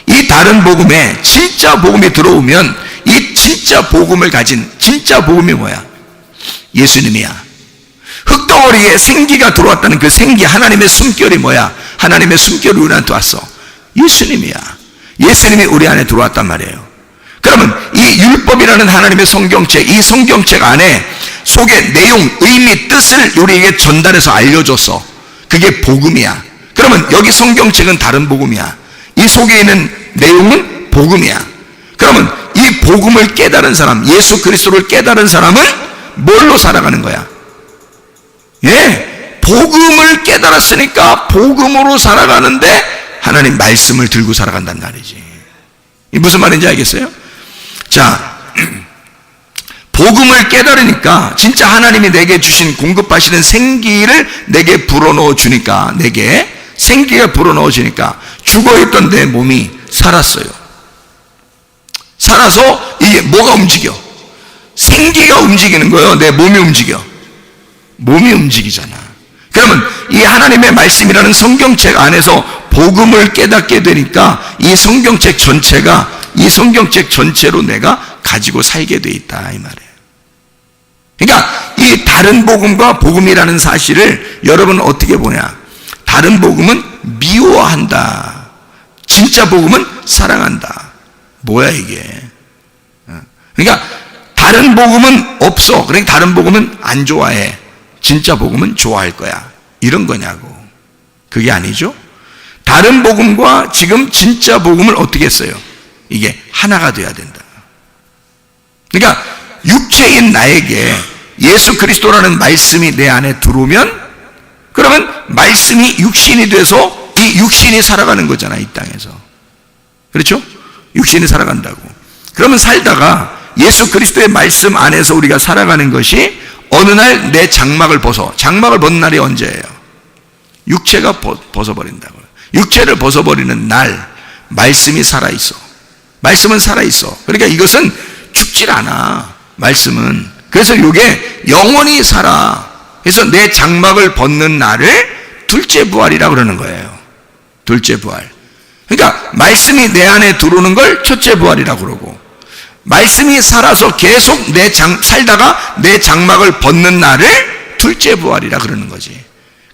이 다른 복음에 진짜 복음이 들어오면 이 진짜 복음을 가진 진짜 복음이 뭐야? 예수님이야. 흙덩어리에 생기가 들어왔다는 그 생기, 하나님의 숨결이 뭐야? 하나님의 숨결이 우리한테 왔어. 예수님이야. 예수님이 우리 안에 들어왔단 말이에요. 그러면 이 율법이라는 하나님의 성경책, 이 성경책 안에 속의 내용, 의미, 뜻을 우리에게 전달해서 알려줬어. 그게 복음이야. 그러면 여기 성경책은 다른 복음이야. 이 속에 있는 내용은 복음이야. 그러면 이 복음을 깨달은 사람, 예수 그리스도를 깨달은 사람은 뭘로 살아가는 거야? 예, 복음을 깨달았으니까 복음으로 살아가는데 하나님 말씀을 들고 살아간단 말이지. 이 무슨 말인지 알겠어요? 자, 복음을 깨달으니까 진짜 하나님이 내게 주신 공급하시는 생기를 내게 불어넣어 주니까, 내게 생기가 불어넣어 주니까 죽어있던 내 몸이 살았어요. 살아서 이게 뭐가 움직여? 생기가 움직이는 거예요. 내 몸이 움직여. 몸이 움직이잖아. 그러면 이 하나님의 말씀이라는 성경책 안에서 복음을 깨닫게 되니까 이 성경책 전체가, 이 성경책 전체로 내가 가지고 살게 돼 있다, 이 말이에요. 그러니까 이 다른 복음과 복음이라는 사실을 여러분은 어떻게 보냐? 다른 복음은 미워한다. 진짜 복음은 사랑한다. 뭐야 이게? 그러니까 다른 복음은 없어. 그러니까 다른 복음은 안 좋아해. 진짜 복음은 좋아할 거야. 이런 거냐고. 그게 아니죠. 다른 복음과 지금 진짜 복음을 어떻게 했어요? 이게 하나가 돼야 된다. 그러니까 육체인 나에게 예수 그리스도라는 말씀이 내 안에 들어오면, 그러면 말씀이 육신이 돼서 이 육신이 살아가는 거잖아, 이 땅에서. 그렇죠? 육신이 살아간다고. 그러면 살다가 예수 그리스도의 말씀 안에서 우리가 살아가는 것이 어느 날 내 장막을 벗어. 장막을 벗는 날이 언제예요? 육체가 벗어버린다고요. 육체를 벗어버리는 날 말씀이 살아있어. 말씀은 살아있어. 그러니까 이것은 죽질 않아, 말씀은. 그래서 이게 영원히 살아. 그래서 내 장막을 벗는 날을 둘째 부활이라고 그러는 거예요. 둘째 부활. 그러니까 말씀이 내 안에 들어오는 걸 첫째 부활이라고 그러고, 말씀이 살아서 계속 살다가 내 장막을 벗는 날을 둘째 부활이라 그러는 거지.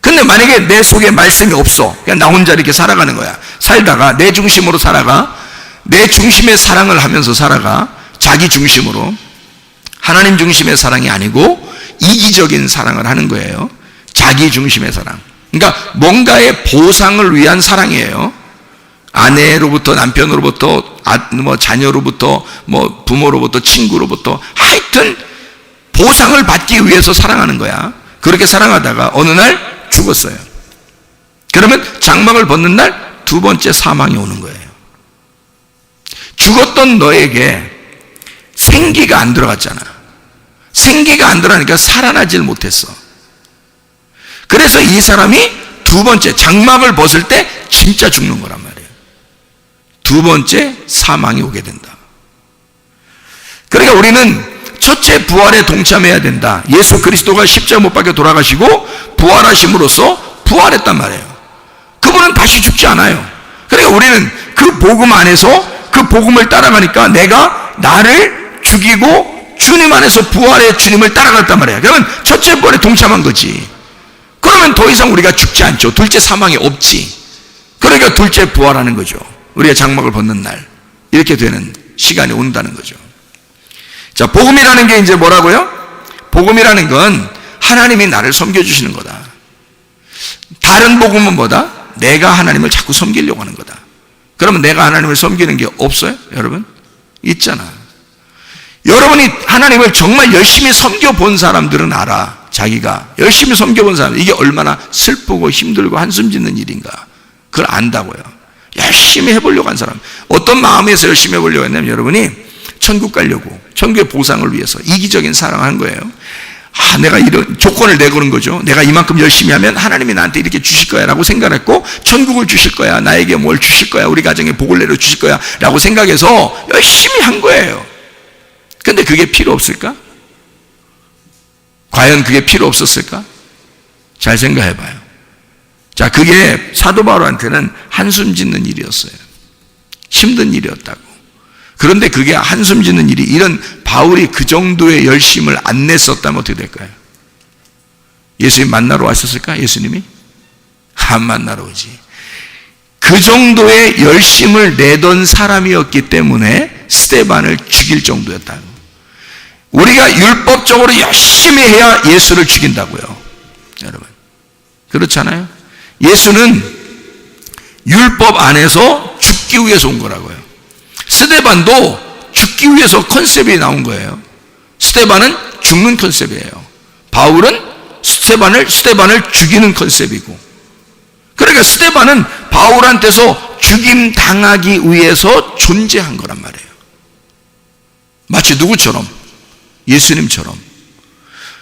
근데 만약에 내 속에 말씀이 없어, 그냥 나 혼자 이렇게 살아가는 거야. 살다가 내 중심으로 살아가, 내 중심의 사랑을 하면서 살아가, 자기 중심으로. 하나님 중심의 사랑이 아니고 이기적인 사랑을 하는 거예요. 자기 중심의 사랑. 그러니까 뭔가의 보상을 위한 사랑이에요. 아내로부터, 남편으로부터, 자녀로부터, 부모로부터, 친구로부터, 하여튼 보상을 받기 위해서 사랑하는 거야. 그렇게 사랑하다가 어느 날 죽었어요. 그러면 장막을 벗는 날 두 번째 사망이 오는 거예요. 죽었던 너에게 생기가 안 들어갔잖아. 생기가 안 들어가니까 살아나질 못했어. 그래서 이 사람이 두 번째 장막을 벗을 때 진짜 죽는 거란 말이에요. 두 번째 사망이 오게 된다. 그러니까 우리는 첫째 부활에 동참해야 된다. 예수 그리스도가 십자가 못 박혀 돌아가시고 부활하심으로써 부활했단 말이에요. 그분은 다시 죽지 않아요. 그러니까 우리는 그 복음 안에서 그 복음을 따라가니까 내가 나를 죽이고 주님 안에서 부활의 주님을 따라갔단 말이에요. 그러면 첫째 부활에 동참한 거지. 그러면 더 이상 우리가 죽지 않죠. 둘째 사망이 없지. 그러니까 둘째 부활하는 거죠. 우리가 장막을 벗는 날 이렇게 되는 시간이 온다는 거죠. 자, 복음이라는 게 이제 뭐라고요? 복음이라는 건 하나님이 나를 섬겨주시는 거다. 다른 복음은 뭐다? 내가 하나님을 자꾸 섬기려고 하는 거다. 그러면 내가 하나님을 섬기는 게 없어요? 여러분? 있잖아. 여러분이 하나님을 정말 열심히 섬겨본 사람들은 알아. 자기가 열심히 섬겨본 사람, 이게 얼마나 슬프고 힘들고 한숨 짓는 일인가. 그걸 안다고요. 열심히 해보려고 한 사람. 어떤 마음에서 열심히 해보려고 했냐면, 여러분이 천국 가려고, 천국의 보상을 위해서 이기적인 사랑한 거예요. 내가 이런 조건을 내거는 거죠. 내가 이만큼 열심히 하면 하나님이 나한테 이렇게 주실 거야 라고 생각했고, 천국을 주실 거야, 나에게 뭘 주실 거야, 우리 가정에 복을 내려 주실 거야 라고 생각해서 열심히 한 거예요. 근데 그게 필요 없을까? 과연 그게 필요 없었을까? 잘 생각해 봐요. 자, 그게 사도 바울한테는 한숨 짓는 일이었어요. 힘든 일이었다고. 그런데 그게 한숨 짓는 일이, 이런 바울이 그 정도의 열심을 안 냈었다면 어떻게 될까요? 예수님 만나러 왔었을까? 예수님이? 안 만나러 오지. 그 정도의 열심을 내던 사람이었기 때문에 스데반을 죽일 정도였다고. 우리가 율법적으로 열심히 해야 예수를 죽인다고요. 여러분, 그렇잖아요? 예수는 율법 안에서 죽기 위해서 온 거라고요. 스데반도 죽기 위해서 컨셉이 나온 거예요. 스데반은 죽는 컨셉이에요. 바울은 스데반을 죽이는 컨셉이고. 그러니까 스데반은 바울한테서 죽임 당하기 위해서 존재한 거란 말이에요. 마치 누구처럼? 예수님처럼.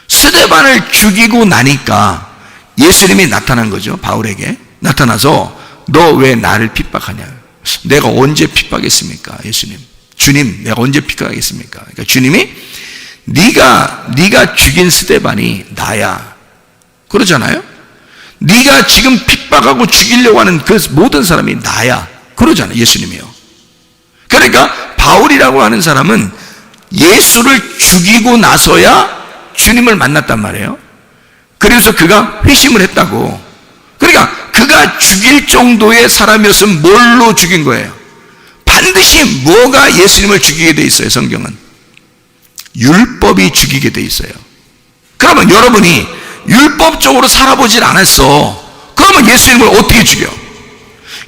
스데반을 죽이고 나니까 예수님이 나타난 거죠. 바울에게 나타나서, 너 왜 나를 핍박하냐? 내가 언제 핍박했습니까? 예수님, 주님, 내가 언제 핍박하겠습니까? 그러니까 주님이, 네가 죽인 스데반이 나야, 그러잖아요. 네가 지금 핍박하고 죽이려고 하는 그 모든 사람이 나야, 그러잖아요. 예수님이요. 그러니까 바울이라고 하는 사람은 예수를 죽이고 나서야 주님을 만났단 말이에요. 그래서 그가 회심을 했다고. 그러니까 그가 죽일 정도의 사람이었으면 뭘로 죽인 거예요? 반드시 뭐가 예수님을 죽이게 돼 있어요? 성경은 율법이 죽이게 돼 있어요. 그러면 여러분이 율법적으로 살아보질 않았어. 그러면 예수님을 어떻게 죽여?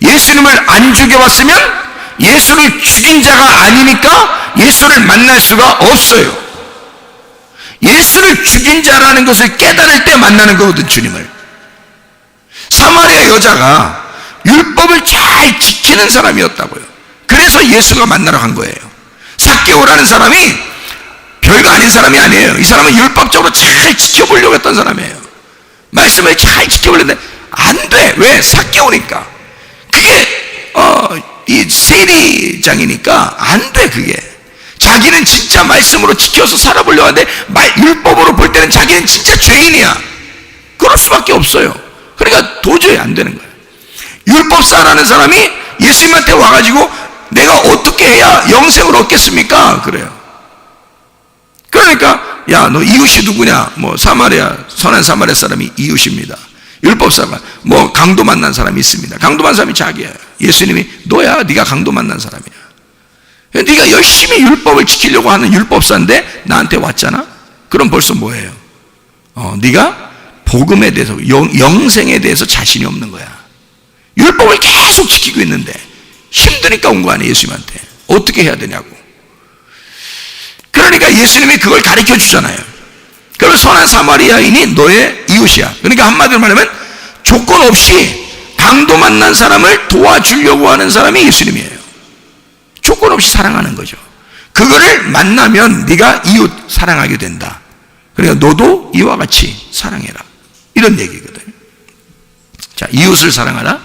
예수님을 안 죽여봤으면 예수를 죽인 자가 아니니까 예수를 만날 수가 없어요. 예수를 죽인 자라는 것을 깨달을 때 만나는 거거든, 주님을. 사마리아 여자가 율법을 잘 지키는 사람이었다고요. 그래서 예수가 만나러 간 거예요. 삭개오라는 사람이 별거 아닌 사람이 아니에요. 이 사람은 율법적으로 잘 지켜보려고 했던 사람이에요. 말씀을 잘 지켜보려는데 안 돼. 왜? 삭개오니까. 그게 이 세리장이니까 안 돼. 그게 자기는 진짜 말씀으로 지켜서 살아보려고 하는데 율법으로 볼 때는 자기는 진짜 죄인이야. 그럴 수밖에 없어요. 그러니까 도저히 안 되는 거예요. 율법사라는 사람이 예수님한테 와가지고 내가 어떻게 해야 영생을 얻겠습니까? 그래요. 그러니까 야, 너 이웃이 누구냐? 뭐 선한 사마리아 사람이 이웃입니다. 율법사가 뭐 강도 만난 사람이 있습니다. 강도 만난 사람이 자기야. 예수님이 너야, 네가 강도 만난 사람이야. 네가 열심히 율법을 지키려고 하는 율법사인데 나한테 왔잖아? 그럼 벌써 뭐예요? 네가 복음에 대해서, 영생에 대해서 자신이 없는 거야. 율법을 계속 지키고 있는데 힘드니까 온 거 아니에요. 예수님한테 어떻게 해야 되냐고. 그러니까 예수님이 그걸 가르쳐 주잖아요. 그러면 선한 사마리아인이 너의 이웃이야. 그러니까 한마디로 말하면 조건 없이 강도 만난 사람을 도와주려고 하는 사람이 예수님이에요. 조건 없이 사랑하는 거죠. 그거를 만나면 네가 이웃 사랑하게 된다. 그러니까 너도 이와 같이 사랑해라, 이런 얘기거든요. 자, 이웃을 사랑하라.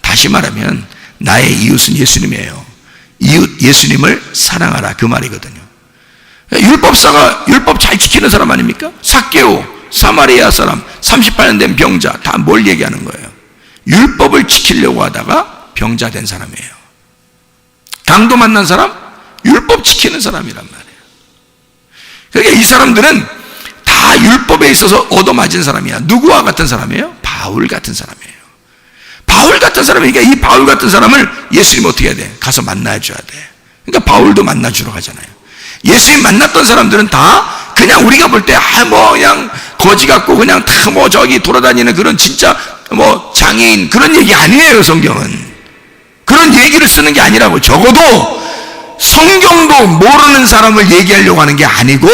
다시 말하면 나의 이웃은 예수님이에요. 이웃 예수님을 사랑하라, 그 말이거든요. 율법사가 율법 잘 지키는 사람 아닙니까? 삭개오, 사마리아 사람, 38년 된 병자, 다 뭘 얘기하는 거예요? 율법을 지키려고 하다가 병자 된 사람이에요. 강도 만난 사람, 율법 지키는 사람이란 말이에요. 그러니까 이 사람들은 다 율법에 있어서 얻어맞은 사람이야. 누구와 같은 사람이에요? 바울 같은 사람이에요. 바울 같은 사람이니까 이 바울 같은 사람을 예수님 어떻게 해야 돼? 가서 만나줘야 돼. 그러니까 바울도 만나주러 가잖아요. 예수님 만났던 사람들은 다 그냥 우리가 볼 때 그냥 거지 같고 그냥 다 저기 돌아다니는 그런 진짜 장애인 그런 얘기 아니에요. 성경은 그런 얘기를 쓰는 게 아니라고. 적어도 성경도 모르는 사람을 얘기하려고 하는 게 아니고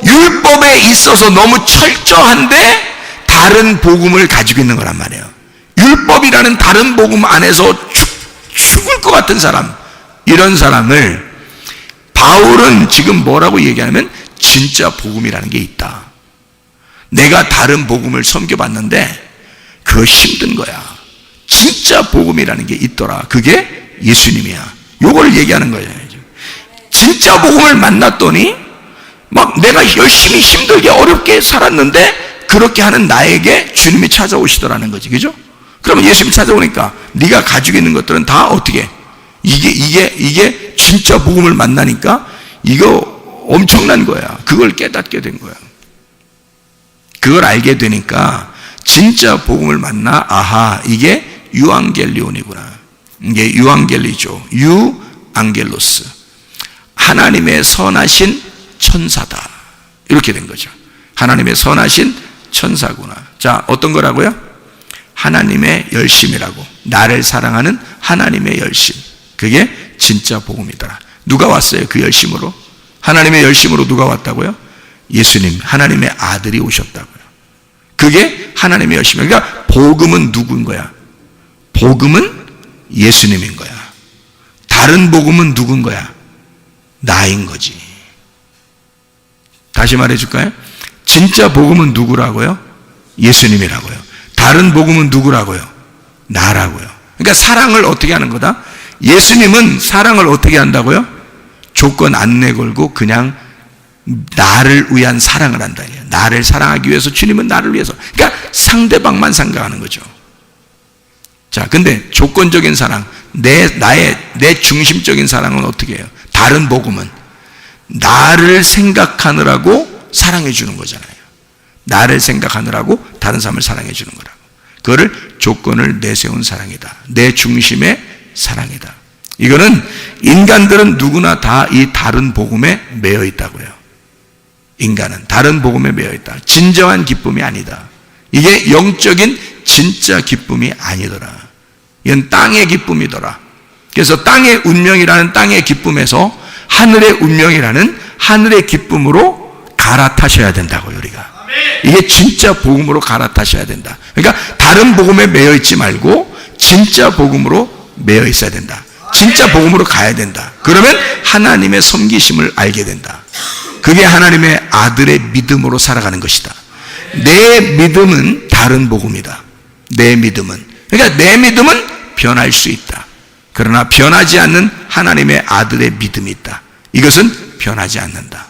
율법에 있어서 너무 철저한데 다른 복음을 가지고 있는 거란 말이에요. 율법이라는 다른 복음 안에서 죽을 것 같은 사람, 이런 사람을 바울은 지금 뭐라고 얘기하냐면 진짜 복음이라는 게 있다. 내가 다른 복음을 섬겨봤는데 그거 힘든 거야. 진짜 복음이라는 게 있더라. 그게 예수님이야. 요걸 얘기하는 거예요. 진짜 복음을 만났더니 막 내가 열심히 힘들게 어렵게 살았는데 그렇게 하는 나에게 주님이 찾아오시더라는 거지. 그죠? 그러면 예수님이 찾아오니까 네가 가지고 있는 것들은 다 어떻게 이게 진짜 복음을 만나니까 이거 엄청난 거야. 그걸 깨닫게 된 거야. 그걸 알게 되니까 진짜 복음을 만나 아하 이게 유앙겔리온이구나. 이게 유앙겔리죠. 유앙겔로스. 하나님의 선하신 천사다. 이렇게 된 거죠. 하나님의 선하신 천사구나. 자, 어떤 거라고요? 하나님의 열심이라고. 나를 사랑하는 하나님의 열심. 그게 진짜 복음이더라. 누가 왔어요? 그 열심으로? 하나님의 열심으로 누가 왔다고요? 예수님, 하나님의 아들이 오셨다고요. 그게 하나님의 열심이에요. 그러니까 복음은 누구인 거야? 복음은 예수님인 거야. 다른 복음은 누군 거야? 나인 거지. 다시 말해줄까요? 진짜 복음은 누구라고요? 예수님이라고요. 다른 복음은 누구라고요? 나라고요. 그러니까 사랑을 어떻게 하는 거다? 예수님은 사랑을 어떻게 한다고요? 조건 안 내걸고 그냥 나를 위한 사랑을 한다. 나를 사랑하기 위해서 주님은 나를 위해서. 그러니까 상대방만 생각하는 거죠. 자, 근데 조건적인 사랑, 내 중심적인 사랑은 어떻게 해요? 다른 복음은 나를 생각하느라고 사랑해 주는 거잖아요. 나를 생각하느라고 다른 사람을 사랑해 주는 거라고. 그거를 조건을 내세운 사랑이다. 내 중심의 사랑이다. 이거는 인간들은 누구나 다 이 다른 복음에 매여 있다고요. 인간은 다른 복음에 매여 있다. 진정한 기쁨이 아니다. 이게 영적인 진짜 기쁨이 아니더라. 이건 땅의 기쁨이더라. 그래서 땅의 운명이라는 땅의 기쁨에서 하늘의 운명이라는 하늘의 기쁨으로 갈아타셔야 된다고요, 우리가. 이게 진짜 복음으로 갈아타셔야 된다. 그러니까 다른 복음에 매여 있지 말고 진짜 복음으로 매여 있어야 된다. 진짜 복음으로 가야 된다. 그러면 하나님의 섬기심을 알게 된다. 그게 하나님의 아들의 믿음으로 살아가는 것이다. 내 믿음은 다른 복음이다. 내 믿음은. 그러니까 내 믿음은 변할 수 있다. 그러나 변하지 않는 하나님의 아들의 믿음이 있다. 이것은 변하지 않는다.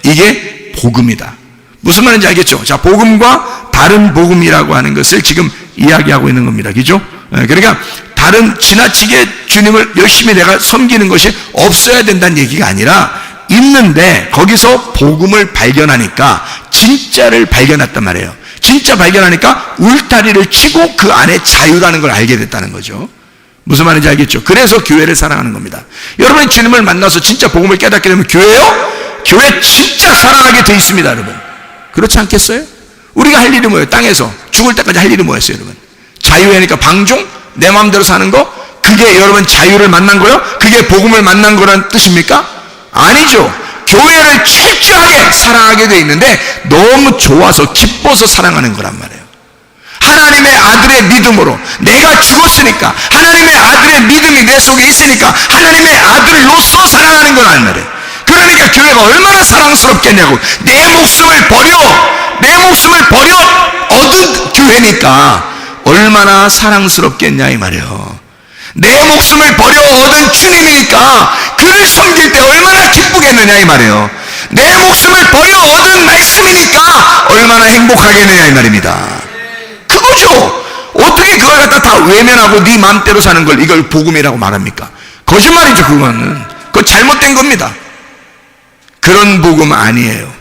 이게 복음이다. 무슨 말인지 알겠죠? 자, 복음과 다른 복음이라고 하는 것을 지금 이야기하고 있는 겁니다. 그죠? 그러니까 다른 지나치게 주님을 열심히 내가 섬기는 것이 없어야 된다는 얘기가 아니라 있는데 거기서 복음을 발견하니까 진짜를 발견했단 말이에요. 진짜 발견하니까 울타리를 치고 그 안에 자유라는 걸 알게 됐다는 거죠. 무슨 말인지 알겠죠? 그래서 교회를 사랑하는 겁니다. 여러분이 주님을 만나서 진짜 복음을 깨닫게 되면 교회요? 교회 진짜 사랑하게 돼 있습니다, 여러분. 그렇지 않겠어요? 우리가 할 일이 뭐예요? 땅에서 죽을 때까지 할 일이 뭐였어요, 여러분? 자유하니까 방종? 내 마음대로 사는 거? 그게 여러분 자유를 만난 거요? 그게 복음을 만난 거란 뜻입니까? 아니죠. 교회를 철저하게 사랑하게 돼 있는데 너무 좋아서 기뻐서 사랑하는 거란 말이에요. 하나님의 아들의 믿음으로 내가 죽었으니까 하나님의 아들의 믿음이 내 속에 있으니까 하나님의 아들로서 사랑하는 거란 말이에요. 그러니까 교회가 얼마나 사랑스럽겠냐고. 내 목숨을 버려 얻은 교회니까 얼마나 사랑스럽겠냐 이 말이에요. 내 목숨을 버려 얻은 주님이니까 그를 섬길 때 얼마나 기쁘겠느냐 이 말이에요. 내 목숨을 버려 얻은 말씀이니까 얼마나 행복하겠느냐 이 말입니다. 그거죠. 어떻게 그걸 갖다 다 외면하고 네 마음대로 사는 걸 이걸 복음이라고 말합니까? 거짓말이죠. 그건 잘못된 겁니다. 그런 복음 아니에요.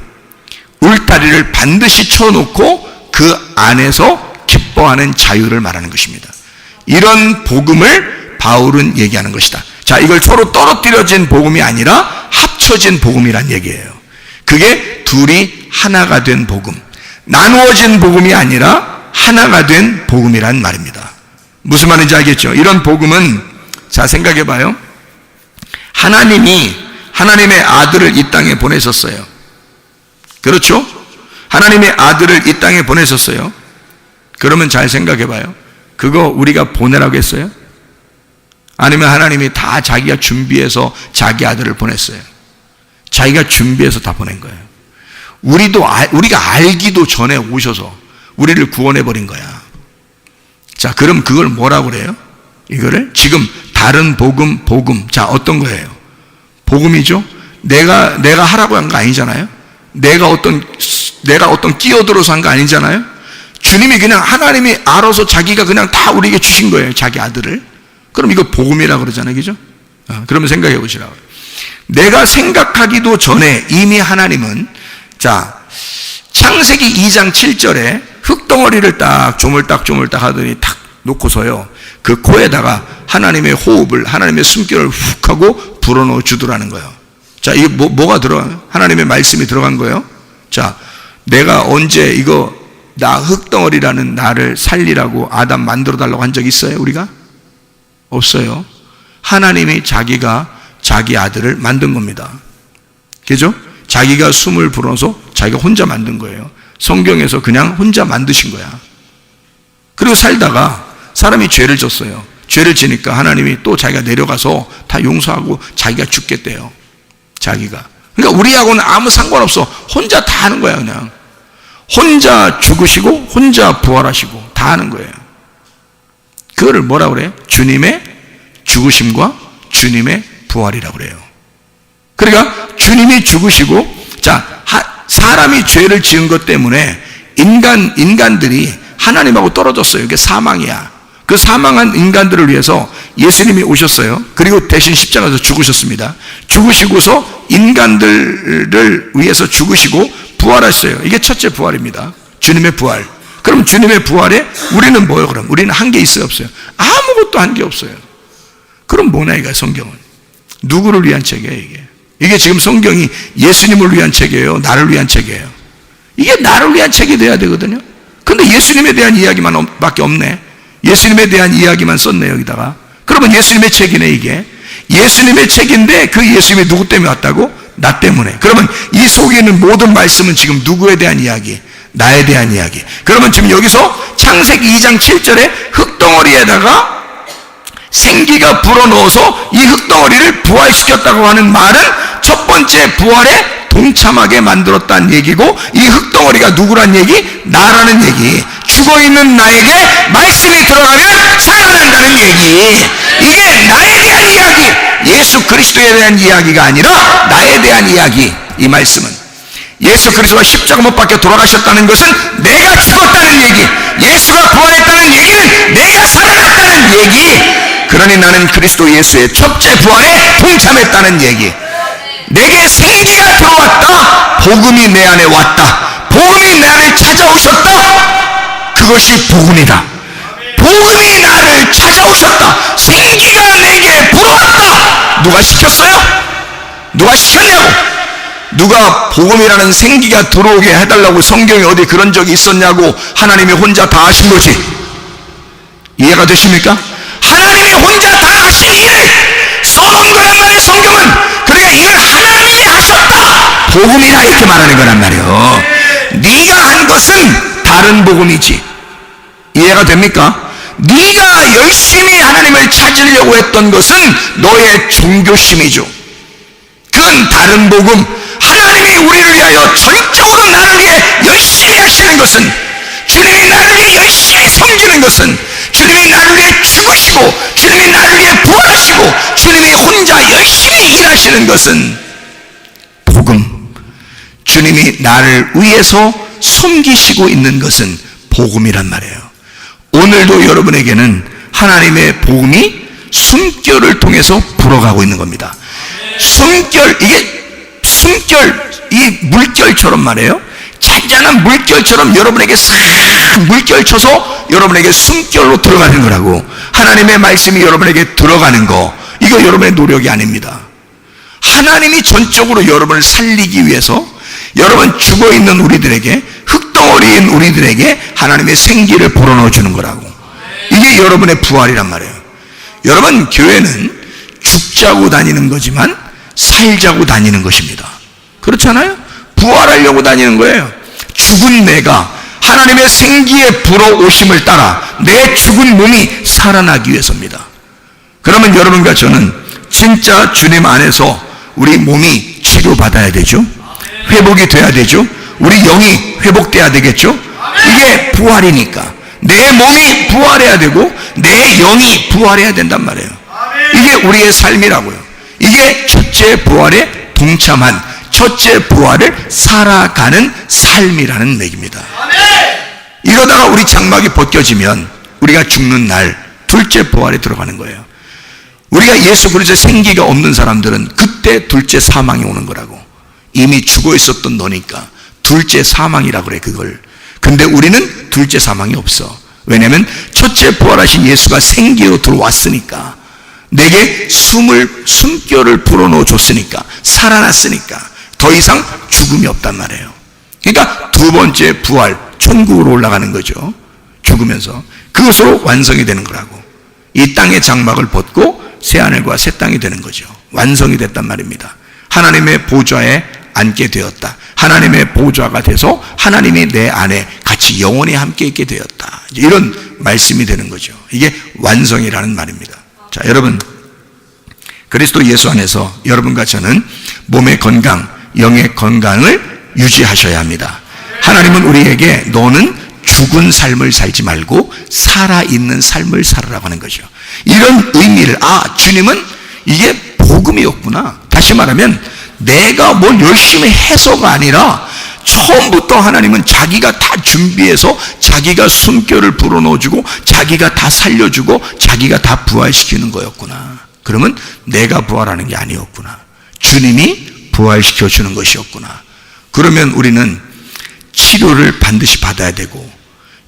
울타리를 반드시 쳐놓고 그 안에서 기뻐하는 자유를 말하는 것입니다. 이런 복음을 바울은 얘기하는 것이다. 자, 이걸 서로 떨어뜨려진 복음이 아니라 합쳐진 복음이란 얘기예요. 그게 둘이 하나가 된 복음, 나누어진 복음이 아니라 하나가 된 복음이란 말입니다. 무슨 말인지 알겠죠? 이런 복음은 자, 생각해 봐요. 하나님이 하나님의 아들을 이 땅에 보내셨어요. 그렇죠? 하나님의 아들을 이 땅에 보내셨어요. 그러면 잘 생각해 봐요. 그거 우리가 보내라고 했어요? 아니면 하나님이 다 자기가 준비해서 자기 아들을 보냈어요? 자기가 준비해서 다 보낸 거예요. 우리가 알기도 전에 오셔서 우리를 구원해 버린 거야. 자, 그럼 그걸 뭐라고 그래요? 이거를 지금 다른 복음. 자, 어떤 거예요? 복음이죠? 내가 하라고 한 거 아니잖아요? 내가 어떤 끼어들어서 한 거 아니잖아요? 주님이 그냥 하나님이 알아서 자기가 그냥 다 우리에게 주신 거예요. 자기 아들을. 그럼 이거 복음이라고 그러잖아요. 그죠? 그러면 생각해 보시라고요. 내가 생각하기도 전에 이미 하나님은, 자, 창세기 2장 7절에 흙덩어리를 딱 조물딱 하더니 탁 놓고서요, 그 코에다가 하나님의 호흡을, 하나님의 숨결을 훅 하고 불어넣어 주더라는 거예요. 자, 이게 뭐가 들어가요? 하나님의 말씀이 들어간 거예요. 자, 내가 언제 이거 나 흙덩어리라는 나를 살리라고 아담 만들어 달라고 한 적 있어요? 우리가? 없어요. 하나님이 자기가 자기 아들을 만든 겁니다. 그죠? 자기가 숨을 불어서 자기가 혼자 만든 거예요. 성경에서 그냥 혼자 만드신 거야. 그리고 살다가 사람이 죄를 졌어요. 죄를 지니까 하나님이 또 자기가 내려가서 다 용서하고 자기가 죽겠대요. 자기가. 그러니까 우리하고는 아무 상관없어. 혼자 다 하는 거야. 그냥 혼자 죽으시고 혼자 부활하시고 다 하는 거예요. 그거를 뭐라고 그래요? 주님의 죽으심과 주님의 부활이라고 그래요. 그러니까 주님이 죽으시고, 자, 사람이 죄를 지은 것 때문에 인간들이 하나님하고 떨어졌어요. 이게 사망이야. 그 사망한 인간들을 위해서 예수님이 오셨어요. 그리고 대신 십자가에서 죽으셨습니다. 죽으시고서 인간들을 위해서 죽으시고 부활하셨어요. 이게 첫째 부활입니다. 주님의 부활. 그럼 주님의 부활에 우리는 뭐예요? 그럼 우리는 한 게 있어요? 없어요? 아무것도 한 게 없어요. 그럼 뭐냐 이거 성경은? 누구를 위한 책이에요 이게? 이게 지금 성경이 예수님을 위한 책이에요? 나를 위한 책이에요? 이게 나를 위한 책이 돼야 되거든요. 근데 예수님에 대한 이야기만 밖에 없네. 예수님에 대한 이야기만 썼네 여기다가. 그러면 예수님의 책이네 이게. 예수님의 책인데 그 예수님이 누구 때문에 왔다고? 나 때문에. 그러면 이 속에 있는 모든 말씀은 지금 누구에 대한 이야기? 나에 대한 이야기. 그러면 지금 여기서 창세기 2장 7절에 흙덩어리에다가 생기가 불어넣어서 이 흙덩어리를 부활시켰다고 하는 말은 첫 번째 부활에 동참하게 만들었다는 얘기고, 이 흙덩어리가 누구란 얘기? 나라는 얘기. 죽어있는 나에게 말씀이 들어가면 살아난다는 얘기. 이게 나에 대한 이야기, 예수 그리스도에 대한 이야기가 아니라 나에 대한 이야기. 이 말씀은 예수 그리스도가 십자가 못 박혀 돌아가셨다는 것은 내가 죽었다는 얘기, 예수가 부활했다는 얘기는 내가 살아났다는 얘기. 그러니 나는 그리스도 예수의 첫째 부활에 동참했다는 얘기. 내게 생기가 들어왔다. 복음이 내 안에 왔다. 복음이 내 안에 찾아오셨다. 그것이 복음이다. 복음이 나를 찾아오셨다. 생기가 내게 불어왔다. 누가 시켰어요? 누가 시켰냐고? 누가 복음이라는 생기가 들어오게 해달라고 성경에 어디 그런 적이 있었냐고? 하나님이 혼자 다 하신 거지. 이해가 되십니까? 하나님이 혼자 다 하신 일을 써놓은 거란 말이에요 성경은. 그러니까 이걸 하나님이 하셨다, 복음이다 이렇게 말하는 거란 말이에요. 네가 한 것은 다른 복음이지. 이해가 됩니까? 네가 열심히 하나님을 찾으려고 했던 것은 너의 종교심이죠. 그건 다른 복음. 하나님이 우리를 위하여 전적으로 나를 위해 열심히 하시는 것은, 주님이 나를 위해 열심히 섬기는 것은, 주님이 나를 위해 죽으시고 주님이 나를 위해 부활하시고 주님이 혼자 열심히 일하시는 것은 복음. 주님이 나를 위해서 섬기시고 있는 것은 복음이란 말이에요. 오늘도 여러분에게는 하나님의 복음이 숨결을 통해서 불어가고 있는 겁니다. 숨결, 이게 숨결, 이 물결처럼 말이에요. 잔잔한 물결처럼 여러분에게 싹 물결 쳐서 여러분에게 숨결로 들어가는 거라고. 하나님의 말씀이 여러분에게 들어가는 거, 이거 여러분의 노력이 아닙니다. 하나님이 전적으로 여러분을 살리기 위해서 여러분 죽어있는 우리들에게, 흙덩어리인 우리들에게 하나님의 생기를 불어넣어 주는 거라고. 이게 여러분의 부활이란 말이에요. 여러분, 교회는 죽자고 다니는 거지만 살자고 다니는 것입니다. 그렇잖아요? 부활하려고 다니는 거예요. 죽은 내가 하나님의 생기에 불어오심을 따라 내 죽은 몸이 살아나기 위해서입니다. 그러면 여러분과 저는 진짜 주님 안에서 우리 몸이 치료받아야 되죠. 회복이 돼야 되죠. 우리 영이 회복돼야 되겠죠. 이게 부활이니까 내 몸이 부활해야 되고 내 영이 부활해야 된단 말이에요. 이게 우리의 삶이라고요. 이게 첫째 부활에 동참한, 첫째 부활을 살아가는 삶이라는 얘기입니다. 이러다가 우리 장막이 벗겨지면 우리가 죽는 날 둘째 부활에 들어가는 거예요. 우리가 예수 그리스도의 생기가 없는 사람들은 그때 둘째 사망이 오는 거라고. 이미 죽어 있었던 너니까 둘째 사망이라 그래, 그걸. 근데 우리는 둘째 사망이 없어. 왜냐하면 첫째 부활하신 예수가 생기로 들어왔으니까, 내게 숨결을 불어넣어 줬으니까, 살아났으니까 더 이상 죽음이 없단 말이에요. 그러니까 두 번째 부활, 천국으로 올라가는 거죠. 죽으면서 그것으로 완성이 되는 거라고. 이 땅의 장막을 벗고 새하늘과 새 땅이 되는 거죠. 완성이 됐단 말입니다. 하나님의 보좌에 앉게 되었다. 하나님의 보좌가 돼서 하나님이 내 안에 같이 영원히 함께 있게 되었다. 이런 말씀이 되는 거죠. 이게 완성이라는 말입니다. 자, 여러분, 그리스도 예수 안에서 여러분과 저는 몸의 건강, 영의 건강을 유지하셔야 합니다. 하나님은 우리에게 너는 죽은 삶을 살지 말고 살아있는 삶을 살으라고 하는 거죠. 이런 의미를, 주님은 이게 복음이었구나. 다시 말하면 내가 뭘 열심히 해서가 아니라 처음부터 하나님은 자기가 다 준비해서 자기가 숨결을 불어넣어주고 자기가 다 살려주고 자기가 다 부활시키는 거였구나. 그러면 내가 부활하는 게 아니었구나. 주님이 부활시켜주는 것이었구나. 그러면 우리는 치료를 반드시 받아야 되고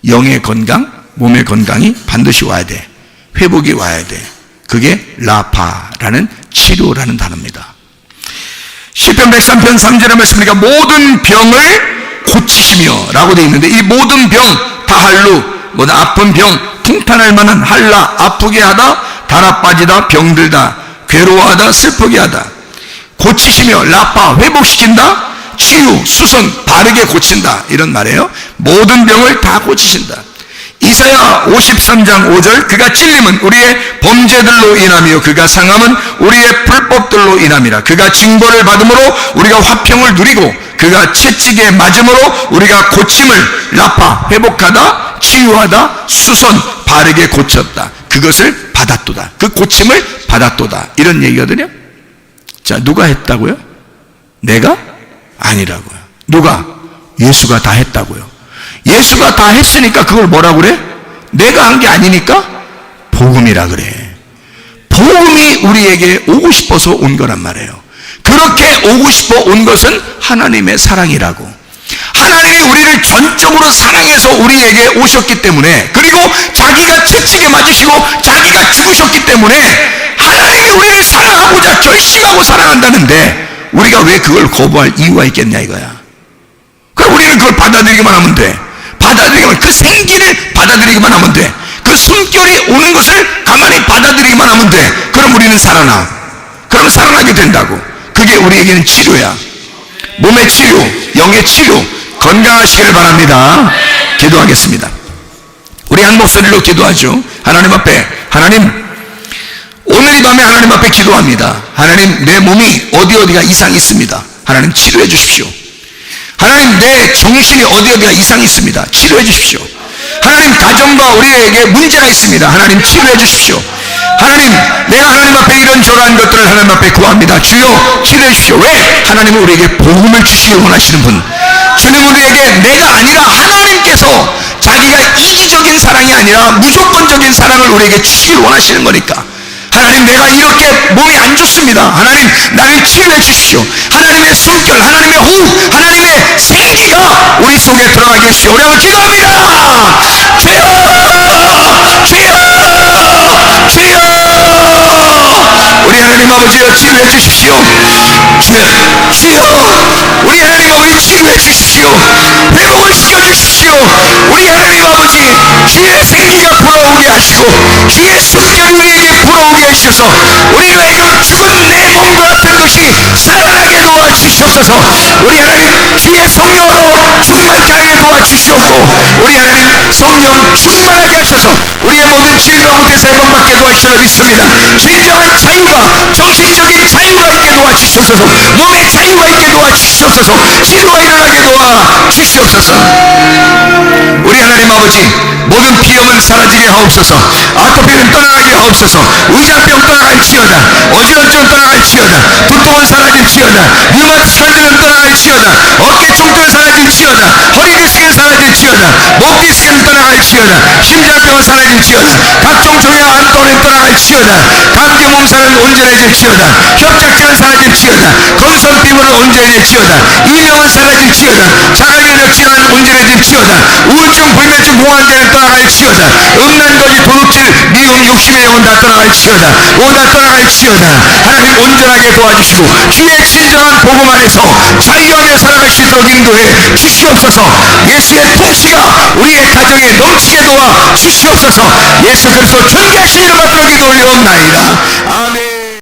영의 건강, 몸의 건강이 반드시 와야 돼. 회복이 와야 돼. 그게 라파라는 치료라는 단어입니다. 시편 103편 3절의 말씀이니까 모든 병을 고치시며 라고 되어 있는데, 이 모든 병, 다할루, 아픈 병, 통탄할 만한 할라, 아프게 하다, 달아 빠지다, 병들다, 괴로워하다, 슬프게 하다, 고치시며, 라파, 회복시킨다, 치유, 수선, 바르게 고친다, 이런 말이에요. 모든 병을 다 고치신다. 이사야 53장 5절, 그가 찔림은 우리의 범죄들로 인하며 그가 상함은 우리의 불법들로 인함이라. 그가 징벌을 받음으로 우리가 화평을 누리고 그가 채찍에 맞음으로 우리가 고침을, 라파, 회복하다, 치유하다, 수선, 바르게 고쳤다. 그것을 받았도다. 그 고침을 받았도다. 이런 얘기거든요. 자, 누가 했다고요? 내가? 아니라고요. 누가? 예수가 다 했다고요. 예수가 다 했으니까 그걸 뭐라 그래? 내가 한 게 아니니까 복음이라 그래. 복음이 우리에게 오고 싶어서 온 거란 말이에요. 그렇게 오고 싶어 온 것은 하나님의 사랑이라고. 하나님이 우리를 전적으로 사랑해서 우리에게 오셨기 때문에, 그리고 자기가 채찍에 맞으시고 자기가 죽으셨기 때문에 하나님이 우리를 사랑하고자 결심하고 사랑한다는데 우리가 왜 그걸 거부할 이유가 있겠냐 이거야. 그럼 우리는 그걸 받아들이기만 하면 돼. 받아들이기만, 그 생기를 받아들이기만 하면 돼. 그 숨결이 오는 것을 가만히 받아들이기만 하면 돼. 그럼 우리는 살아나. 그럼 살아나게 된다고. 그게 우리에게는 치료야. 몸의 치료, 영의 치료, 건강하시기를 바랍니다. 기도하겠습니다. 우리 한 목소리로 기도하죠. 하나님 앞에, 하나님, 오늘 이 밤에 하나님 앞에 기도합니다. 하나님, 내 몸이 어디가 이상이 있습니다. 하나님 치료해 주십시오. 하나님, 내 정신이 어디가 이상이 있습니다. 치료해 주십시오. 하나님, 가정과 우리에게 문제가 있습니다. 하나님 치료해 주십시오. 하나님, 내가 하나님 앞에 이런저런 것들을 하나님 앞에 구합니다. 주여 치료해 주십시오. 왜? 하나님은 우리에게 복음을 주시길 원하시는 분. 주님, 우리에게 내가 아니라 하나님께서 자기가 이기적인 사랑이 아니라 무조건적인 사랑을 우리에게 주시길 원하시는 거니까. 하나님, 내가 이렇게 몸이 안 좋습니다. 하나님, 나를 치료해 주십시오. 하나님의 숨결, 하나님의 호흡, 하나님의 생기가 우리 속에 들어가게 해주십시오. 우리 한번 기도합니다. 주여, 주여, 주여. 우리 하나님 아버지여, 치료해 주십시오. 주여, 주여, 우리 하나님 아버지 치료해 주십시오. 회복을 시켜주십시오. 우리 하나님 아버지, 주의 생기가 불어오게 하시고 주의 숨결이 우리에게 불어오게 도와주시옵소서. 우리를 위하여 죽은 내 몸과 같은 것이 살아나게 도와주시옵소서. 우리 하나님 주의 성령으로 충만케 하게 도와주시옵고, 우리 하나님 성령 충만하게 하셔서 우리의 모든 질병부터 해방받게 도와주시라 믿습니다. 진정한 자유가, 정신적인 자유가 있게 도와주시옵소서. 몸의 자유가 있게 도와주시옵소서. 치료가 일어나게 도와주시옵소서. 우리 하나님 아버지, 모든 비염은 사라지게 하옵소서. 아토피는 떠나가게 하옵소서. 의장병 떠나갈지어다. 어지럼증 떠나갈지어다. 두통은 사라질지어다. 류마티스는 떠나갈지어다. 어깨 통증은 사라질지어다. 허리 디스크는 사라질지어다. 목 디스크는 떠나갈지어다. 심장병은 사라질지어다. 각종 종양 암도는 떠나갈지어다. 감기 몸살은 온전해질지어다. 협착증은 사라질지어다. 건선 피부는 온전해질지어다. 이명은 사라질지어다. 자가면역 질환은 온전해질지어다. 우울증, 불면증, 공황장애는 떠나갈지어다. 음란거지, 도둑질, 미움, 욕심의 영혼 다 떠나갈지어다. 오다 떠나갈지어다. 하나님 온전하게 도와주시고 주의 진정한 복음 안에서 자유하게 살아갈 수 있도록 인도해 주시옵소서. 예수의 통치가 우리의 가정에 넘치게 도와 주시옵소서. 예수 그리스도 존귀하신 이름 앞으로 기도 올려옵나이다. 아멘.